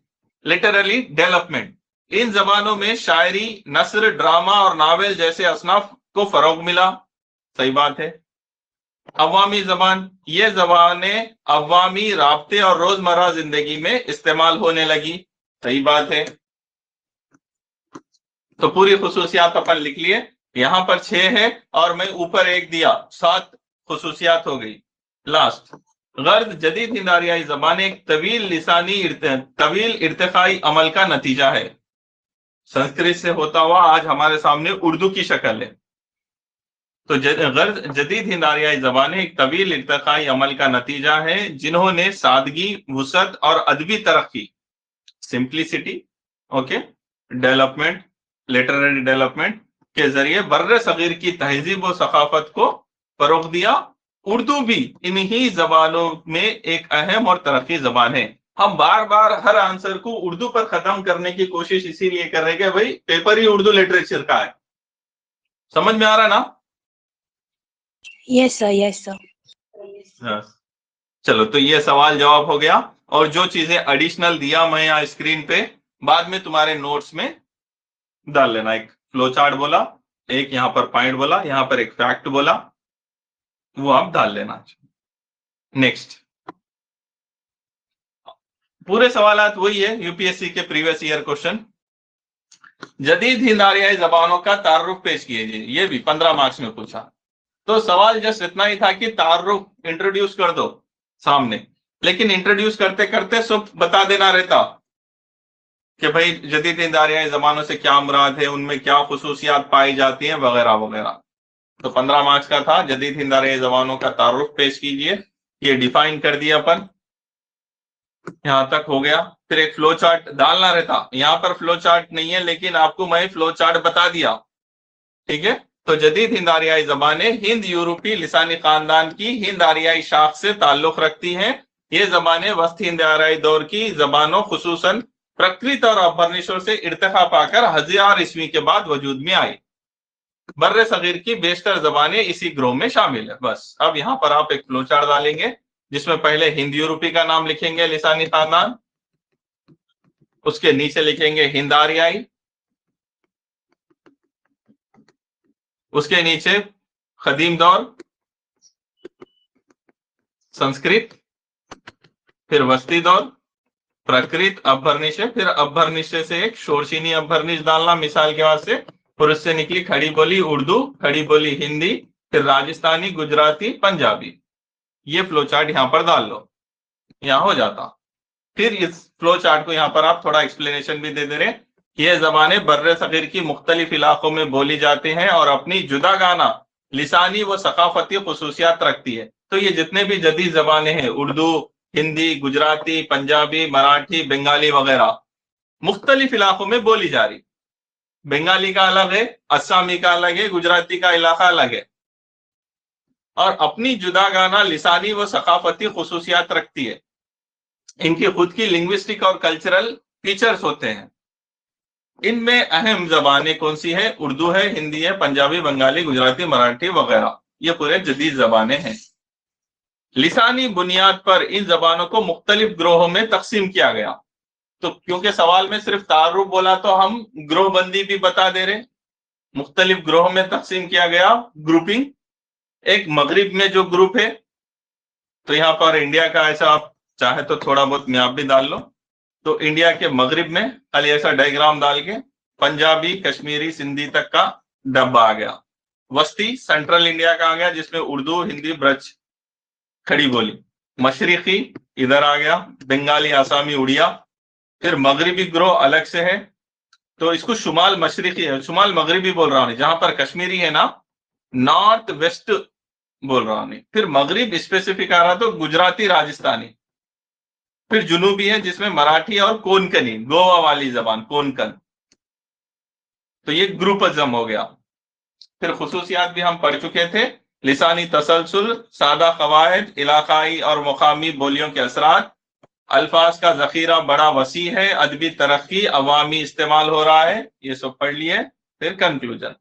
लिटरली डेवलपमेंट, इन जबानों में शायरी, नस्र, ड्रामा और नावल जैसे असनाफ को फरोग मिला। सही बात है। अवामी जबान, ये जबानें अवामी राब्ते और रोजमर्रा जिंदगी में इस्तेमाल होने लगी। सही बात है। तो पूरी खुसूसियात अपन लिख लिए। यहां पर 6 है और मैं ऊपर 1 दिया, 7 खुसूसियात हो गई। लास्ट, गर्द जदीद हिंद आरियाई ज़बानें एक तवील इर्तिकाई अमल का नतीजा है। संस्कृत से होता हुआ आज हमारे सामने उर्दू की शक्ल है। तो गर्द जदीद हिंद आरियाई ज़बानें एक तवील इर्तिकाई अमल का नतीजा है, जिन्होंने सादगी, वुसअत और अदबी तरक्की, simplicity okay, development, literary development के जरिए बर्रे सगीर की तहजीब और सकाफत को फरोग दिया। उर्दू भी इन्हीं जबानों में एक अहम और तरक्की जबान है। हम बार बार हर आंसर को उर्दू पर खत्म करने की कोशिश इसीलिए कर रहे हैं कि भाई पेपर ही उर्दू लिटरेचर का है। समझ में आ रहा है ना? Yes, sir. Yes, sir. चलो, तो ये सवाल जवाब हो गया। और जो चीजें एडिशनल दिया मैं यहाँ स्क्रीन पे, बाद में तुम्हारे नोट्स में डाल लेना। एक फ्लो चार्ट बोला, एक यहाँ पर पॉइंट बोला, यहाँ पर एक फैक्ट बोला, वो आप डाल लेना। नेक्स्ट, पूरे सवालात वही है, यूपीएससी के प्रीवियस ईयर क्वेश्चन। जदीद हिंद आरियाई जबानों का तारुफ पेश कीजिए, ये भी 15 मार्क्स में पूछा। तो सवाल जस्ट इतना ही था कि तारुफ इंट्रोड्यूस कर दो सामने, लेकिन इंट्रोड्यूस करते करते सब बता देना रहता कि भाई जदीद हिंद आरियाई जबानों से क्या मुराद है, उनमें क्या खुसूसियात पाई जाती हैं, वगैरह वगैरह। तो 15 मार्क्स का था, जदीद हिंद आरियाई जबानों का तारुफ पेश कीजिए, ये डिफाइन कर दिया अपन, यहां तक हो गया। फिर एक फ्लो चार्ट डालना रहता, यहां पर फ्लो चार्ट नहीं है, लेकिन आपको मैं फ्लो चार्ट बता दिया, ठीक है। तो जदीद हिंद आरियाई जबानें हिंद यूरोपी लिसानी खानदान की हिंद आरियाई शाख से ताल्लुक रखती हैं। ये जबानें वस्त हिंद आरियाई दौर की जबानों खुसूसन प्रकृत और अबरनिशों से इर्तिका पाकर 1000 ईस्वी के बाद वजूद में आई। बर्रे सगीर की बेशतर जबानें इसी ग्रोह में शामिल है। बस अब यहां पर आप एक फ्लो चार्ट डालेंगे, जिसमें पहले हिंद यूरोपी का नाम लिखेंगे लिसानी खानदान, उसके नीचे लिखेंगे हिंद आरियाई, उसके नीचे कदीम दौर संस्कृत, फिर वस्ती दौर प्रकृत अभरनिशे, फिर अभरनिशे से एक शोरशीनी अभरनिश डालना मिसाल के वास्ते, फिर उससे निकली खड़ी बोली उर्दू, खड़ी बोली हिंदी, फिर राजस्थानी, गुजराती, पंजाबी। ये फ्लो चार्ट यहां पर डाल लो, यहां हो जाता। फिर इस फ्लो चार्ट को यहां पर आप थोड़ा एक्सप्लेनेशन भी दे रहे, ये जबानें बर्रे सगीर की मुख्तलिफ इलाकों में बोली जाती हैं और अपनी जुदागाना लिसानी व सकाफती खुसूसियात रखती है। तो ये जितने भी जदीद जबानें हैं, उर्दू, हिंदी, गुजराती, पंजाबी, मराठी, बंगाली वगैरह, मुख्तलिफ इलाकों में बोली जा रही। बंगाली का अलग है, असमी का अलग है, गुजराती का इलाका अलग है, और अपनी जुदागाना लिसानी व सकाफती खुसूसियात रखती है। इनकी खुद की लिंग्विस्टिक और कल्चरल फीचर्स होते हैं। इनमें अहम जबानें कौन सी है? उर्दू है, हिंदी है, पंजाबी, बंगाली, गुजराती, मराठी वगैरह। ये पूरे जदीद जबानें हैं। लिसानी बुनियाद पर इन जबानों को मुख्तलिफ ग्रोहों में तकसीम किया गया। तो क्योंकि सवाल में सिर्फ तारुफ बोला, तो हम ग्रोह बंदी भी बता दे रहे। मुख्तलिफ ग्रोह में तकसीम किया गया, ग्रुपिंग। एक मगरिब में जो ग्रुप है, तो यहाँ पर इंडिया का ऐसा आप चाहे तो थोड़ा बहुत मैप भी डाल लो, तो इंडिया के मगरिब में खाली ऐसा डायग्राम डाल के पंजाबी, कश्मीरी, सिंधी तक का डब्बा आ गया। वस्ती सेंट्रल इंडिया का आ गया, जिसमें उर्दू, हिंदी, ब्रज, खड़ी बोली। मशरिकी इधर आ गया, बंगाली, आसामी, उड़िया। फिर मगरिबी ग्रोह अलग से है, तो इसको शुमाल मशरिकी है, शुमाल मगरिबी बोल रहा हूं, जहां पर कश्मीरी है ना, नॉर्थ वेस्ट बोल रहा हूं। फिर मगरिब स्पेसिफिक आ रहा तो गुजराती, राजस्थानी। फिर जुनूबी है, जिसमें मराठी और कोंकणी, गोवा वाली जबान कोंकण। तो ये ग्रुपज्म हो गया। फिर खुसूसियात भी हम पढ़ चुके थे, लिसानी तसलसल, सादा कवायद, इलाकाई और मुकामी बोलियों के असरात, अल्फाज का जखीरा बड़ा वसी है, अदबी तरक्की, अवामी इस्तेमाल हो रहा है, ये सब पढ़ लिए। फिर कंक्लूजन।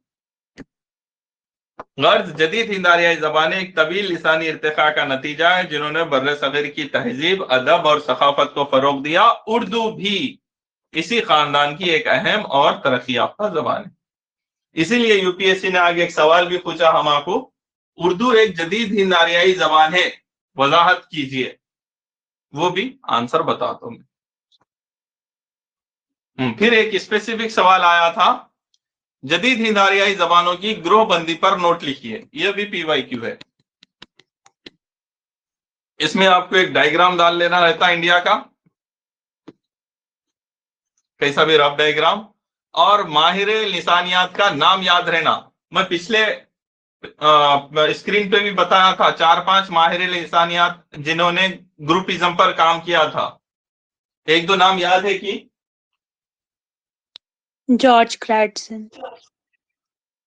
गर्ज जदीद हिंद आरियाई जबानें एक तवील लिसानी इर्तिका का नतीजा है, जिन्होंने बर्रे सगीर की तहजीब, अदब और सकाफत को फरोग दिया। उर्दू भी इसी खानदान की एक अहम और तरक्की याफ्ता जबान है। इसीलिए यूपीएससी ने आगे एक सवाल भी पूछा हम आपको, उर्दू एक जदीद हिंद आरियाई जबान है, वजाहत कीजिए। वो भी आंसर बता दो मैं। फिर एक स्पेसिफिक सवाल आया था, जदीद हिंद आरियाई जबानों की ग्रोह बंदी पर नोट लिखिए। यह भी पीवाईक्यू है। इसमें आपको एक डायग्राम डाल लेना रहता है इंडिया का, कैसा भी रफ डायग्राम, और माहिर लिसानियात का नाम याद रहना। मैं पिछले स्क्रीन पे भी बताया था 4-5 माहिर लिसानियात जिन्होंने ग्रुपिज्म पर काम किया था। एक दो नाम याद है कि जॉर्ज क्लैडसन,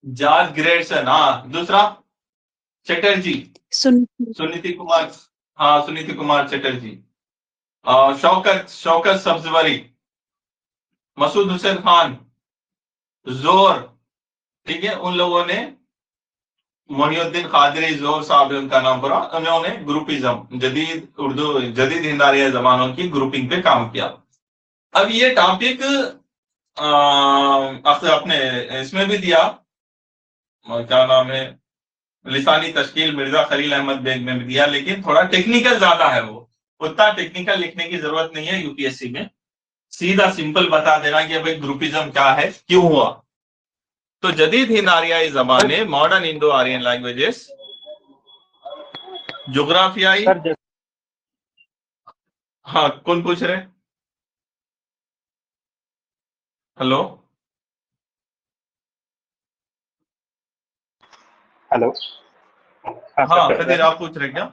जॉर्ज ग्रेडसन, हाँ। दूसरा चटर्जी, सुनीति, सुनीति कुमार, हाँ सुनीति कुमार चटर्जी। शौकत सब्जवरी, मसूद हुसैन खान, जोर, ठीक है। उन लोगों ने, मोहिउद्दीन कादरी जोर साहब उनका नाम पूरा, उन्होंने ग्रुपिज्म, जदीद हिंद आर्य जमानों की ग्रुपिंग पे काम किया। अब ये टॉपिक आपने इसमें भी दिया, क्या नाम है, लिसानी तश्कील मिर्जा खलील अहमद बेग में भी दिया, लेकिन थोड़ा टेक्निकल ज्यादा है। वो उतना टेक्निकल लिखने की जरूरत नहीं है यूपीएससी में, सीधा सिंपल बता देना कि भाई ग्रुपिज्म क्या है, क्यों हुआ। तो जदीद हिंद आर्याई ज़बाने, मॉडर्न इंडो आर्यन लैंग्वेजेस, ज्योग्राफियाई। हाँ, कौन पूछ रहे? Hello hello. हाँ कदीर, आप पूछ रहे क्या?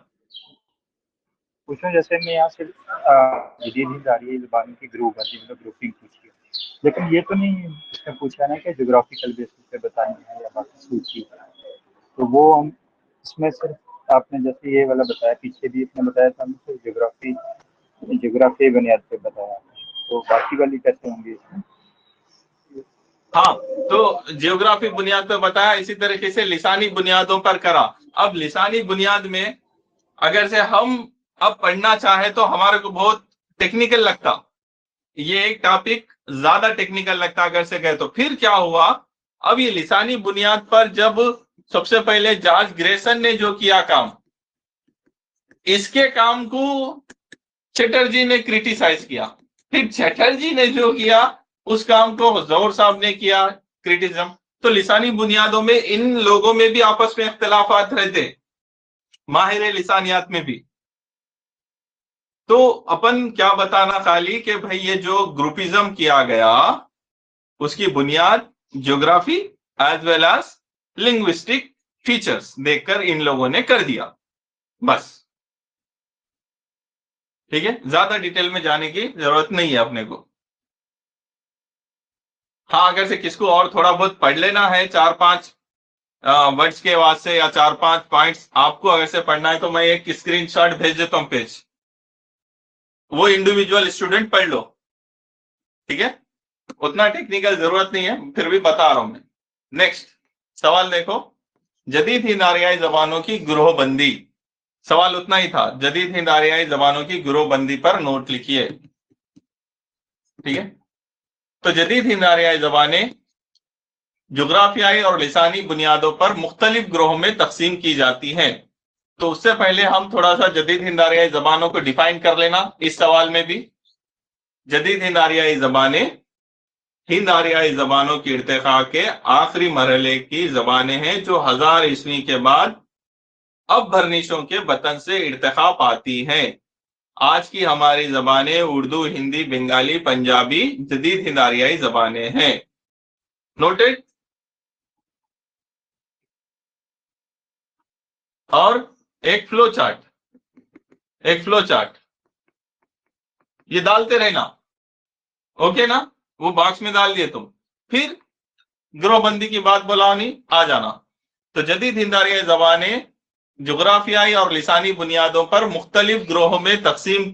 पूछूं, जैसे मैं यहाँ से जदीद हिंद आर्याई ज़बानों की ग्रुपिंग पूछी है, लेकिन ये तो नहीं इसमें पूछा ना कि ज्योग्राफिकल बेसिस पे बतानी है या बाकी सूची, तो वो हम इसमें सिर्फ आपने जैसे ये वाला बताया, पीछे भी इसने बताया था हमें, तो ज्योग्राफी बुनियाद पे बताया, तो बाकी वाली कैसे होंगी इसमें? हाँ, तो जियोग्राफी बुनियाद पर बताया, इसी तरीके से लिसानी बुनियादों पर करा। अब लिसानी बुनियाद में अगर से हम अब पढ़ना चाहे तो हमारे को बहुत टेक्निकल लगता, ये एक टॉपिक ज्यादा टेक्निकल लगता अगर से गए तो। फिर क्या हुआ, अब ये लिसानी बुनियाद पर जब सबसे पहले जॉर्ज ग्रेसन ने जो किया काम, इसके काम को चटर्जी ने क्रिटिसाइज किया। फिर चटर्जी ने जो किया उस काम को जोर साहब ने किया क्रिटिज्म। तो लिसानी बुनियादों में इन लोगों में भी आपस में इख्तिलाफात रहते, माहिर लिसानियात में भी। तो अपन क्या बताना खाली कि भाई ये जो ग्रुपिज्म किया गया उसकी बुनियाद geography as well as linguistic features देखकर इन लोगों ने कर दिया, बस। ठीक है, ज्यादा डिटेल में जाने की जरूरत नहीं है अपने को। हाँ, अगर से किसको और थोड़ा बहुत पढ़ लेना है, 4-5 वर्ड्स के वास्ते या 4-5 पॉइंट्स आपको अगर से पढ़ना है, तो मैं एक स्क्रीनशॉट भेज देता हूं पेज, वो इंडिविजुअल स्टूडेंट पढ़ लो, ठीक है। उतना टेक्निकल जरूरत नहीं है, फिर भी बता रहा हूं मैं। नेक्स्ट सवाल देखो, जदीद हिंद आर्याई जबानों की गिरोहबंदी। सवाल उतना ही था, जदीद हिंद आर्याई जबानों की गिरोहबंदी पर नोट लिखिए, ठीक है। तो जदीद हिंद आर्याई जबानें ज्योग्राफियाई और लिसानी बुनियादों पर मुख्तलिफ ग्रोह में तकसीम की जाती हैं। तो उससे पहले हम थोड़ा सा जदीद हिंद आर्याई जबानों को डिफाइन कर लेना इस सवाल में भी। जदीद हिंद आर्याई जबानें हिंद आर्याई जबानों की इर्तिका के आखिरी मरहले की जबानें हैं जो 1000 ईस्वी के बाद अब भरनिशों के वतन से इर्तिका पाती हैं। आज की हमारी जबानें उर्दू, हिंदी, बंगाली, पंजाबी जदीद हिंद आर्याई जबानें हैं। नोटेड। और एक फ्लो चार्ट ये डालते रहना, ओके ना, वो बॉक्स में डाल दिए तुम। फिर गिरोहबंदी की बात बुलानी आ जाना। तो जदीद हिंद आर्याई जबानें ज्योग्राफियाई और लिसानी बुनियादों पर मुख्तलिफ ग्रोहों में तकसीम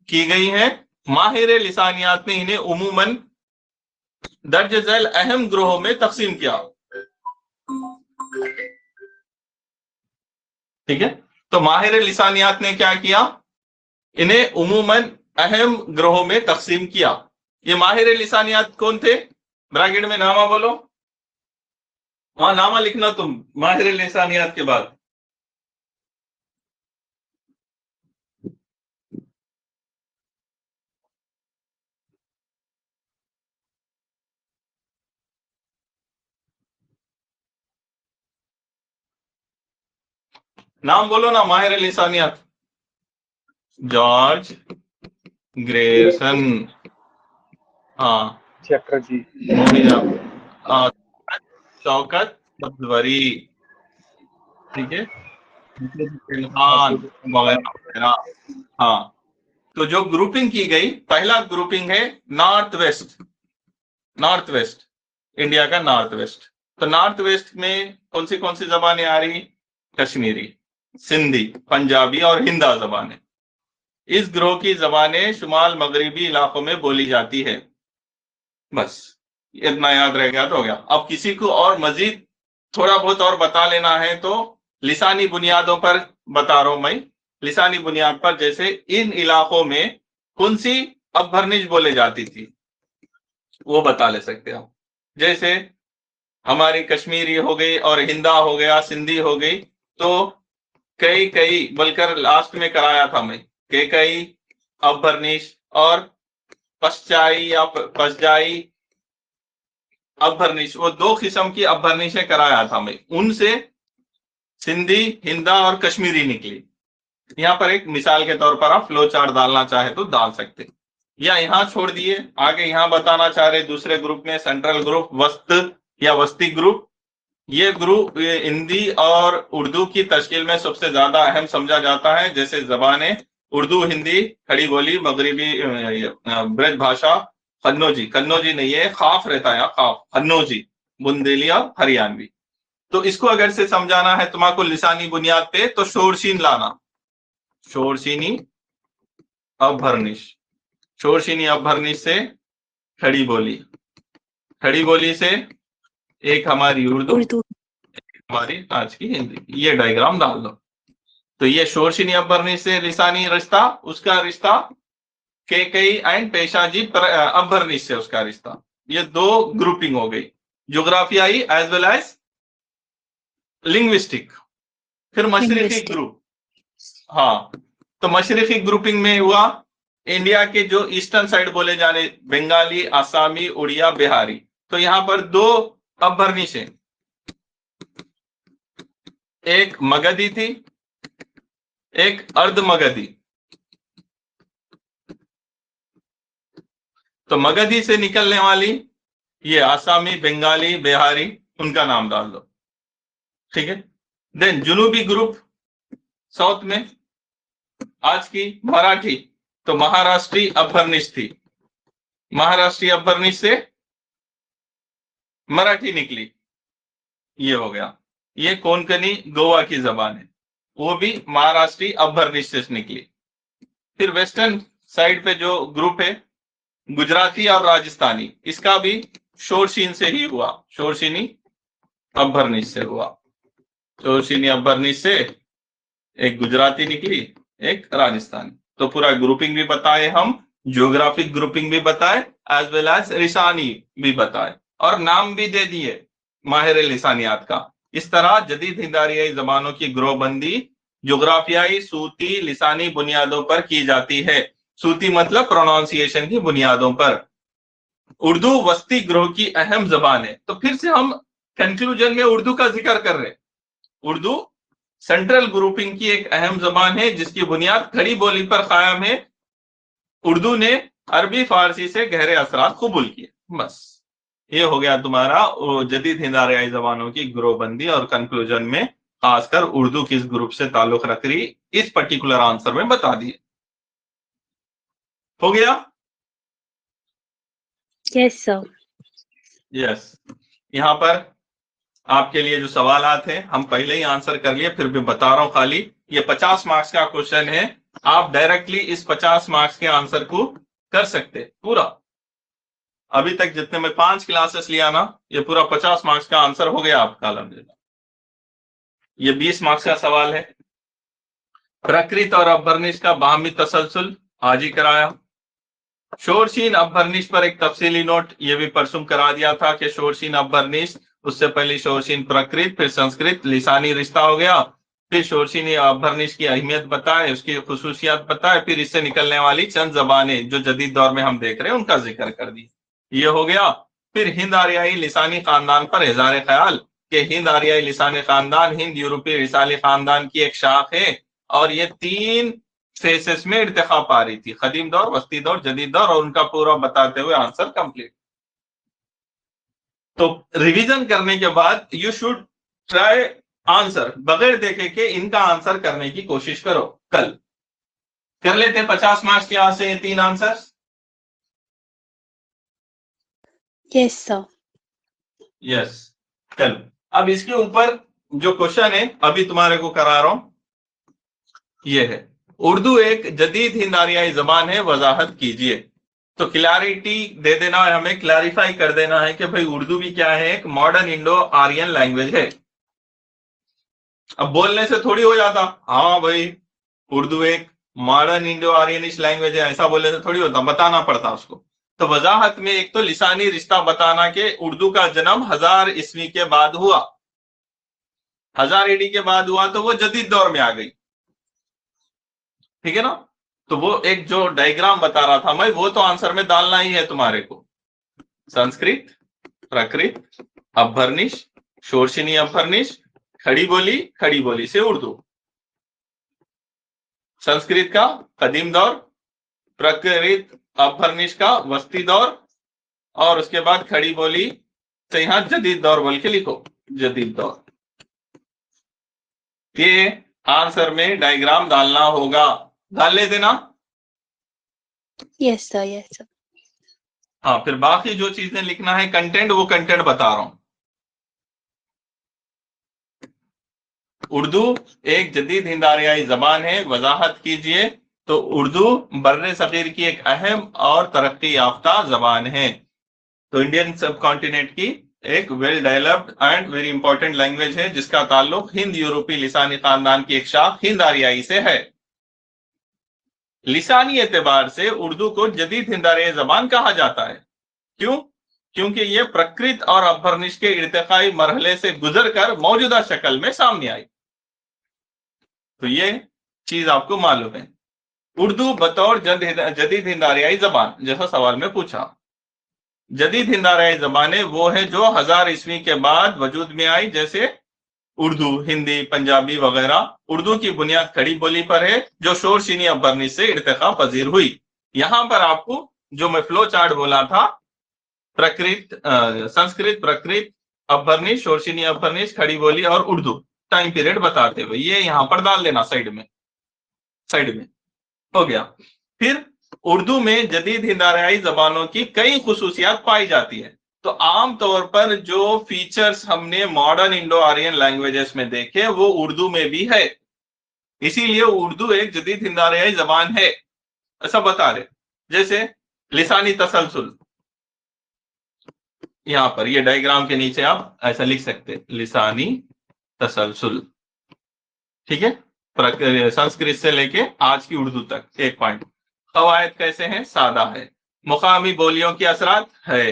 की गई हैं। माहिर लिसानियात ने इन्हें उमूमन दर्ज झैल अहम ग्रोहों में तकसीम किया, ठीक है। तो माहिर लिसानियात ने क्या किया, इन्हें उमूमन अहम ग्रोहों में तकसीम किया। ये माहिर लिसानियात कौन थे? ब्रैकेट में नामा बोलो, वहां नामा लिखना तुम माहिर लिसानियात के बाद। नाम बोलो ना, माहिर लिसानियात। जॉर्ज ग्रेसन, हाँ, चटर्जी, शौकत सब्जवरी, ठीक है, खान वगैरह। हाँ, तो जो ग्रुपिंग की गई, पहला ग्रुपिंग है नॉर्थ वेस्ट। इंडिया का नॉर्थ वेस्ट। तो नॉर्थ वेस्ट में कौन सी जबानें आ रही? कश्मीरी, सिंधी, पंजाबी और हिंदा जबानें। इस ग्रोह की जबानें शुमाल मगरिबी इलाकों में बोली जाती है। बस इतना याद रह गया तो हो गया। अब किसी को और मजीद थोड़ा बहुत और बता लेना है तो लिसानी बुनियादों पर बता रहा हूं मैं। लिसानी बुनियाद पर जैसे इन इलाकों में कौन सी अपभरनिश बोले जाती थी वो बता ले सकते हो। जैसे हमारी कश्मीरी हो गई और हिंदा हो गया, सिंधी हो गई। तो कई बोलकर लास्ट में कराया था मैं, कई अपभरनिश और पश्चाई या पश्चाई अपभरनिश, वो दो किस्म की अपभरनिशें कराया था मैं। उनसे सिंधी, हिंदा और कश्मीरी निकली। यहाँ पर एक मिसाल के तौर पर आप फ्लो चार्ट डालना चाहे तो डाल सकते, या यहाँ छोड़ दिए। आगे यहाँ बताना चाह रहे दूसरे ग्रुप में सेंट्रल ग्रुप, वस्त या वस्ती ग्रुप। ये ग्रुप हिंदी और उर्दू की तश्कील में सबसे ज्यादा अहम समझा जाता है। जैसे जबानें उर्दू, हिंदी, खड़ी बोली, मगरिबी ब्रज भाषा, कन्नौजी नहीं है, खाफ रहता है, खाफ, कन्नौजी, बुंदेली और हरियाणवी। तो इसको अगर से समझाना है तुम्हारे लिसानी बुनियाद पे तो शोरशीन लाना, शोरशीनी अपभरनिश। शोरशीनी अपभरनिश से खड़ी बोली, खड़ी बोली से एक हमारी उर्दू, हमारी आज की हिंदी। ये डायग्राम डाल दो। तो ये शोरशीनी अपभरनिश से लिसानी रिश्ता, उसका रिश्ता कई एंड पेशाजी अपभरनिश से उसका रिश्ता। ये दो ग्रुपिंग हो गई, ज्योग्राफियाई एज वेल एज लिंग्विस्टिक। फिर मशरिकी ग्रुप, हाँ, तो मशरिकी ग्रुपिंग में हुआ इंडिया के जो ईस्टर्न साइड बोले जाने, बंगाली, आसामी, उड़िया, बिहारी। तो यहां पर दो अपभरनिश है, एक मगधी थी, एक अर्ध मगधी। तो मगधी से निकलने वाली ये आसामी, बंगाली, बिहारी, उनका नाम डाल दो, ठीक है। देन जुनूबी ग्रुप साउथ में आज की मराठी, तो महाराष्ट्री अपभरनिश थी। महाराष्ट्री अपभरनिश से मराठी निकली, ये हो गया। ये कोंकणी गोवा की जबान है, वो भी महाराष्ट्री अपभरनिश से निकली। फिर वेस्टर्न साइड पे जो ग्रुप है गुजराती और राजस्थानी, इसका भी शोरशीन से ही हुआ, शोरशीनी अपभरनिश से हुआ। शोरशीनी अपभरनिश से एक गुजराती निकली, एक राजस्थानी। तो पूरा ग्रुपिंग भी बताए हम, ज्योग्राफिक ग्रुपिंग भी बताए, एज वेल एज लिसानी भी बताए, और नाम भी दे दिए माहिर लिसानियात का। इस तरह जदीद हिंद आरियाई जबानों की ग्रोहबंदी ज्योग्राफियाई, सूती, लिसानी बुनियादों पर की जाती है। सूती मतलब प्रोनाउंसिएशन की बुनियादों पर। उर्दू वस्ती ग्रोह की अहम जबान है। तो फिर से हम कंक्लूजन में उर्दू का जिक्र कर रहे हैं। उर्दू सेंट्रल ग्रुपिंग की एक अहम जबान है जिसकी बुनियाद खड़ी बोली पर कायम है। उर्दू ने अरबी फारसी से गहरे असरात कबूल किए। बस ये हो गया तुम्हारा जदीद हिंद आरियाई जबानों की ग्रोहबंदी, और कंक्लूजन में खासकर उर्दू किस ग्रुप से ताल्लुक रख रही इस पर्टिकुलर आंसर में बता दिए। हो गया? Yes sir. यस। यहाँ पर आपके लिए जो सवालात हैं हम पहले ही आंसर कर लिए, फिर भी बता रहा हूं खाली। ये 50 मार्क्स का क्वेश्चन है, आप डायरेक्टली इस 50 मार्क्स के आंसर को कर सकते पूरा। अभी तक जितने में 5 क्लासेस लिया ना, ये पूरा 50 मार्क्स का आंसर हो गया आपका अल्हम्दुलिल्लाह। ये 20 मार्क्स का सवाल है। प्रकृत और अपभरनिश का बाहमी तसलसल आज ही कराया। शोरशीन अपभरनिश पर एक तफसीली नोट ये भी परसों करा दिया था कि शोरशीन अपभरनिश, उससे पहले शोरशीन प्रकृत, फिर संस्कृत लिसानी रिश्ता हो गया, फिर शोरशीन अपभरनिश की अहमियत बताए, उसकी खुसूसियात बताए, फिर इससे निकलने वाली चंद जबानें जो जदीद दौर में हम देख रहे हैं उनका जिक्र कर दी। ये हो गया। फिर हिंद आरियाई लिसानी खानदान पर इज़हार ख्याल कि हिंद आरियाई लिसानी खानदान हिंद यूरोपीय रिसाली खानदान की एक शाख है, और ये 3 फेसेस में इर्तिखा पा रही थी, कदीम दौर, वस्ती दौर, जदीद दौर, और उनका पूरा बताते हुए आंसर कंप्लीट। तो रिवीजन करने के बाद यू शुड ट्राई आंसर, बगैर देखे के इनका आंसर करने की कोशिश करो। कल कर लेते 50 मार्क्स के यहां से 3 आंसर। Yes sir. यस। चलो अब इसके ऊपर जो क्वेश्चन है अभी तुम्हारे को करा रहा हूं, ये है उर्दू एक जदीद हिंद आरियाई जबान है, वजाहत कीजिए। तो क्लैरिटी दे देना है, हमें क्लैरिफाई कर देना है कि भाई उर्दू भी क्या है, एक मॉडर्न इंडो आर्यन लैंग्वेज है। अब बोलने से थोड़ी हो जाता, हाँ भाई उर्दू एक मॉडर्न इंडो आर्यनिश लैंग्वेज है, ऐसा बोलने से थोड़ी होता, बताना पड़ता उसको। तो वजाहत में एक तो लिसानी रिश्ता बताना कि उर्दू का जन्म 1000 ईस्वी के बाद हुआ, 1000 AD के बाद हुआ, तो वो जदीद दौर में आ गई, ठीक है ना। तो वो एक जो डायग्राम बता रहा था मैं, वो तो आंसर में डालना ही है तुम्हारे को। संस्कृत, प्राकृत, अपभ्रंश, शोरशिनी अपभ्रंश, खड़ी बोली से उर्दू। संस्कृत का कदीम दौर, प्राकृत अपभ्रंश का वस्ती दौर, और उसके बाद खड़ी बोली से यहां जदीद दौर बोल के लिखो, जदीद दौर। ये आंसर में डायग्राम डालना होगा, डाल ले देना। Yes sir, yes sir. हाँ, फिर बाकी जो चीजें लिखना है कंटेंट, वो कंटेंट बता रहा हूं। उर्दू एक जदीद हिंद आरियाई जबान है, वजाहत कीजिए। तो उर्दू बर्रे सगीर की एक अहम और तरक्की याफ्ता जबान है। तो इंडियन सब कॉन्टिनेंट की एक well developed and very important language है, जिसका ताल्लुक हिंद यूरोपी लिसानी खानदान की एक शाख हिंद आरियाई से है। लिसानी एतबार से उर्दू को जदीद हिंद आरियाई जबान कहा जाता है। क्यों? क्योंकि यह प्रकृत और अपभ्रंश के इर्तिकाई मरहले से गुजरकर मौजूदा शक्ल में सामने आई। तो ये चीज आपको मालूम है। उर्दू बतौर जदीद हिंद आरियाई जबान, जैसा सवाल में पूछा, जदीद हिंद आरियाई जबानें वो है जो 1000 ईस्वी के बाद वजूद में आई, जैसे उर्दू, हिंदी, पंजाबी वगैरह। उर्दू की बुनियाद खड़ी बोली पर है, जो शोरशिनी अपभ्रंश से इर्तिका पजीर हुई। यहां पर आपको जो मैं फ्लो चार्ट बोला था, प्रकृत, संस्कृत, प्रकृत, अपभ्रंश, शोरशिनी अपभ्रंश, खड़ी बोली और उर्दू, टाइम पीरियड बताते हुए ये यहां पर डाल देना साइड में हो गया। फिर उर्दू में जदीद हिंद आरियाई जबानों की कई खुसूसियात पाई जाती है। तो आमतौर पर जो फीचर्स हमने मॉडर्न इंडो आर्यन लैंग्वेजेस में देखे, वो उर्दू में भी है। इसीलिए उर्दू एक जदीद हिंद आरियाई जबान है, ऐसा बता रहे। जैसे लिसानी तसलसल, यहां पर ये डायग्राम के नीचे आप ऐसा लिख सकते, लिसानी तसलसल, ठीक है। संस्कृत से लेके आज की उर्दू तक एक पॉइंट। कवायद कैसे हैं? सादा है। मुकामी बोलियों की असरात है।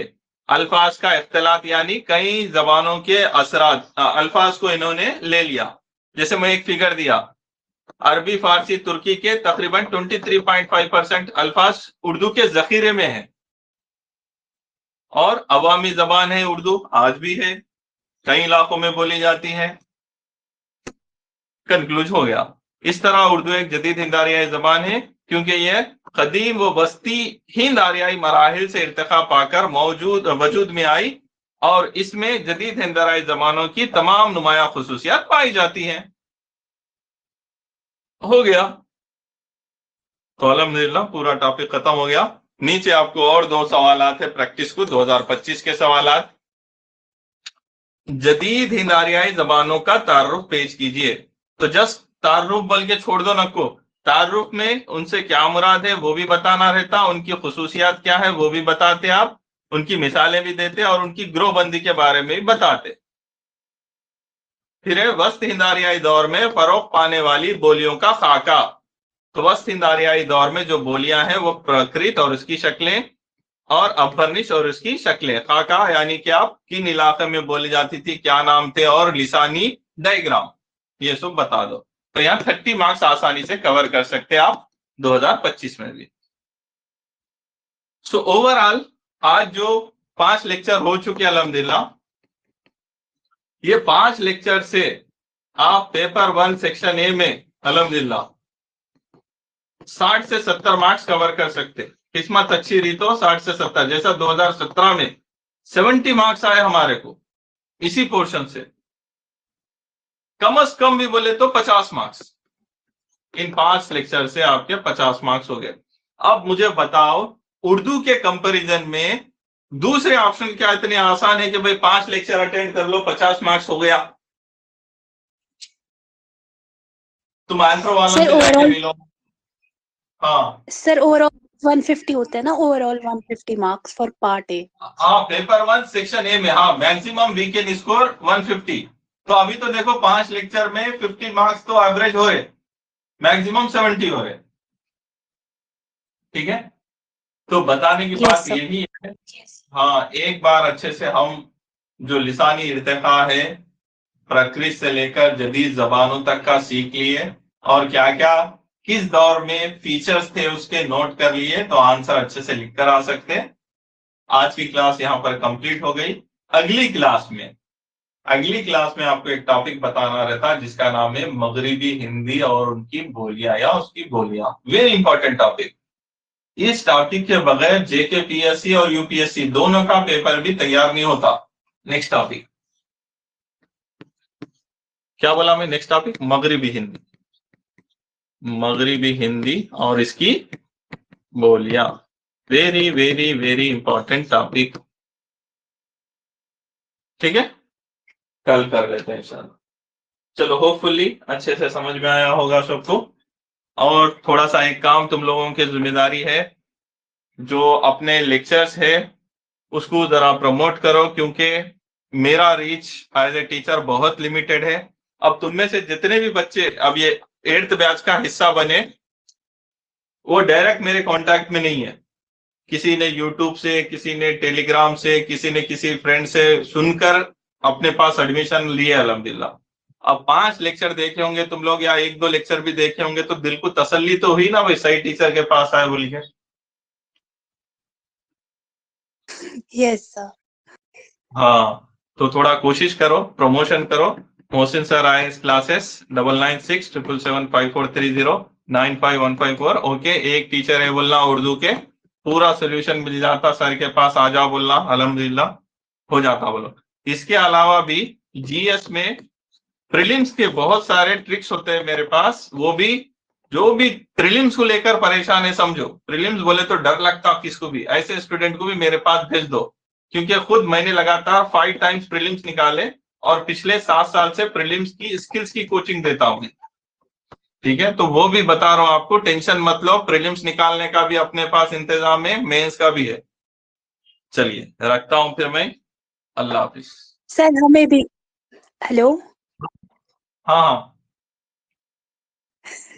अल्फाज का इख्तिलात, यानी कई जबानों के असरात, अल्फाज को इन्होंने ले लिया। जैसे मैं एक फिगर दिया, अरबी, फारसी, तुर्की के तकरीबन 23.5% अल्फाज उर्दू के जखीरे में है। और अवामी जबान है उर्दू, आज भी है, कई इलाकों में बोली जाती है। कंक्लूज हो गया। इस तरह उर्दू एक जदीद हिंद आरियाई जबान है, क्योंकि यह कदीम व बस्ती हिंद आरियाई मराहिल से इर्तिका पाकर वजूद में आई, और इसमें जदीद हिंद आरियाई जबानों की तमाम नुमाया खुसूसियात पाई जाती हैं। हो गया। तो अल्हम्दुलिल्लाह पूरा टॉपिक खत्म हो गया। नीचे आपको और 2 सवालात है प्रैक्टिस को, 2025 के सवालात। जदीद हिंद आरियाई जबानों का तारुफ पेश कीजिए। तो जस्ट तारुफ बोल के छोड़ दो नको, तारुफ में उनसे क्या मुराद है वो भी बताना रहता, उनकी खुसूसियात क्या है वो भी बताते आप, उनकी मिसालें भी देते और उनकी ग्रोहबंदी के बारे में भी बताते। फिर है वस्त हिंद आरियाई दौर में फरोग पाने वाली बोलियों का खाका। तो वस्त हिंद आरियाई दौर में जो बोलियां हैं वो प्रकृत और उसकी शक्लें, और अपभ्रंश और उसकी शक्लें। खाका यानी कि आप किन इलाके में बोली जाती थी, क्या नाम थे, और लिसानी डायग्राम, ये सब बता दो। तो यहाँ 30 मार्क्स आसानी से कवर कर सकते हैं आप 2025 में भी। सो ओवरऑल आज जो 5 लेक्चर हो चुके अल्हम्दुलिल्लाह, ये 5 लेक्चर से आप पेपर 1 सेक्शन ए में अल्हम्दुलिल्लाह 60 से 70 मार्क्स कवर कर सकते। किस्मत अच्छी रही तो 60 से 70, जैसा 2017 में 70 मार्क्स आए हमारे को इसी पोर्शन से, कम से कम भी बोले तो 50 मार्क्स। इन 5 लेक्चर से आपके 50 मार्क्स हो गए। अब मुझे बताओ, उर्दू के कंपैरिजन में दूसरे ऑप्शन क्या इतने आसान है कि भाई 5 लेक्चर अटेंड कर लो, 50 मार्क्स हो गया। तुम आंसर वाला सर से जाके ओवरऑल मिलो। हाँ सर ओवरऑल 150 होते हैं ना, overall 150 marks for part A. हाँ, पेपर 1 सेक्शन ए में हाँ मैक्सिमम वी कैन स्कोर 150। तो अभी तो देखो 5 लेक्चर में 50 मार्क्स तो एवरेज हो रहे, मैक्सिमम 70 हो रहे। ठीक है, तो बताने की बात यस सर। यही है। हाँ, एक बार अच्छे से हम जो लिसानी इर्तिका है प्राकृत से लेकर जदीद जबानों तक का सीख लिए, और क्या क्या किस दौर में फीचर्स थे उसके नोट कर लिए, तो आंसर अच्छे से लिख कर आ सकते हैं। आज की क्लास यहाँ पर कंप्लीट हो गई। अगली क्लास में आपको एक टॉपिक बताना रहता है जिसका नाम है मगरिबी हिंदी और उनकी बोलियां या उसकी बोलियां। Very important topic. इस टॉपिक के बगैर जेकेपीएससी और यूपीएससी दोनों का पेपर भी तैयार नहीं होता। नेक्स्ट टॉपिक क्या बोला मैं? नेक्स्ट टॉपिक मगरिबी हिंदी और इसकी बोलियां। Very very very important topic. ठीक है, कल कर लेते हैं इंशाल्लाह। चलो, होपफुली अच्छे से समझ में आया होगा सबको। और थोड़ा सा एक काम तुम लोगों की जिम्मेदारी है, जो अपने लेक्चर्स है उसको जरा प्रमोट करो, क्योंकि मेरा रीच एज ए टीचर बहुत लिमिटेड है। अब तुम में से जितने भी बच्चे अब ये 8th बैच का हिस्सा बने, वो डायरेक्ट मेरे कांटेक्ट में नहीं है। किसी ने यूट्यूब से, किसी ने टेलीग्राम से, किसी ने किसी फ्रेंड से सुनकर अपने पास एडमिशन लिए अल्हम्दुलिल्लाह। अब 5 लेक्चर देखे होंगे तुम लोग या 1-2 लेक्चर भी देखे होंगे, तो दिल को तसल्ली तो हुई ना भाई सही टीचर के पास आए बोल के। Yes sir. हाँ, तो थोड़ा कोशिश करो, प्रमोशन करो। मोहसिन सर आए इस क्लासेस 9967775430 95154। ओके, एक टीचर है बोलना उर्दू के, पूरा सोल्यूशन मिल जाता सर के पास आ जाओ बोलना, अल्हम्दुलिल्लाह हो जाता बोलो। इसके अलावा भी जीएस में प्रीलिम्स के बहुत सारे ट्रिक्स होते हैं मेरे पास, वो भी जो भी प्रीलिम्स को लेकर परेशान है, समझो प्रीलिम्स बोले तो डर लगता किसको भी, ऐसे स्टूडेंट को भी मेरे पास भेज दो, क्योंकि खुद मैंने लगातार 5 टाइम्स प्रीलिम्स निकाले और पिछले 7 साल से प्रीलिम्स की स्किल्स की कोचिंग देता हूं। ठीक है, तो वो भी बता रहा हूं आपको, टेंशन मत लो, प्रीलिम्स निकालने का भी अपने पास इंतजाम है, मेंस का भी है। चलिए रखता हूं फिर मैं, अल्लाह हाफिज। सर हमें भी, हेलो हाँ हाँ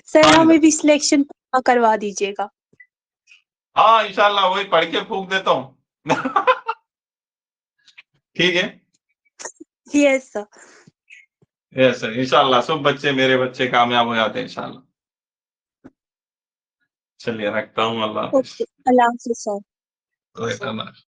सर, हाँ हमें निधर। भी सिलेक्शन करवा दीजिएगा। हाँ इंशाल्लाह वही पढ़ के फूंक देता हूँ। ठीक है, यस सर। यस सर, इंशाल्लाह सब बच्चे मेरे बच्चे कामयाब हो जाते हैं इंशाल्लाह। चलिए रखता हूँ, अल्लाह हाफिज। ओके, अल्लाह हाफिज़ सर। अल्लाह हाफिज।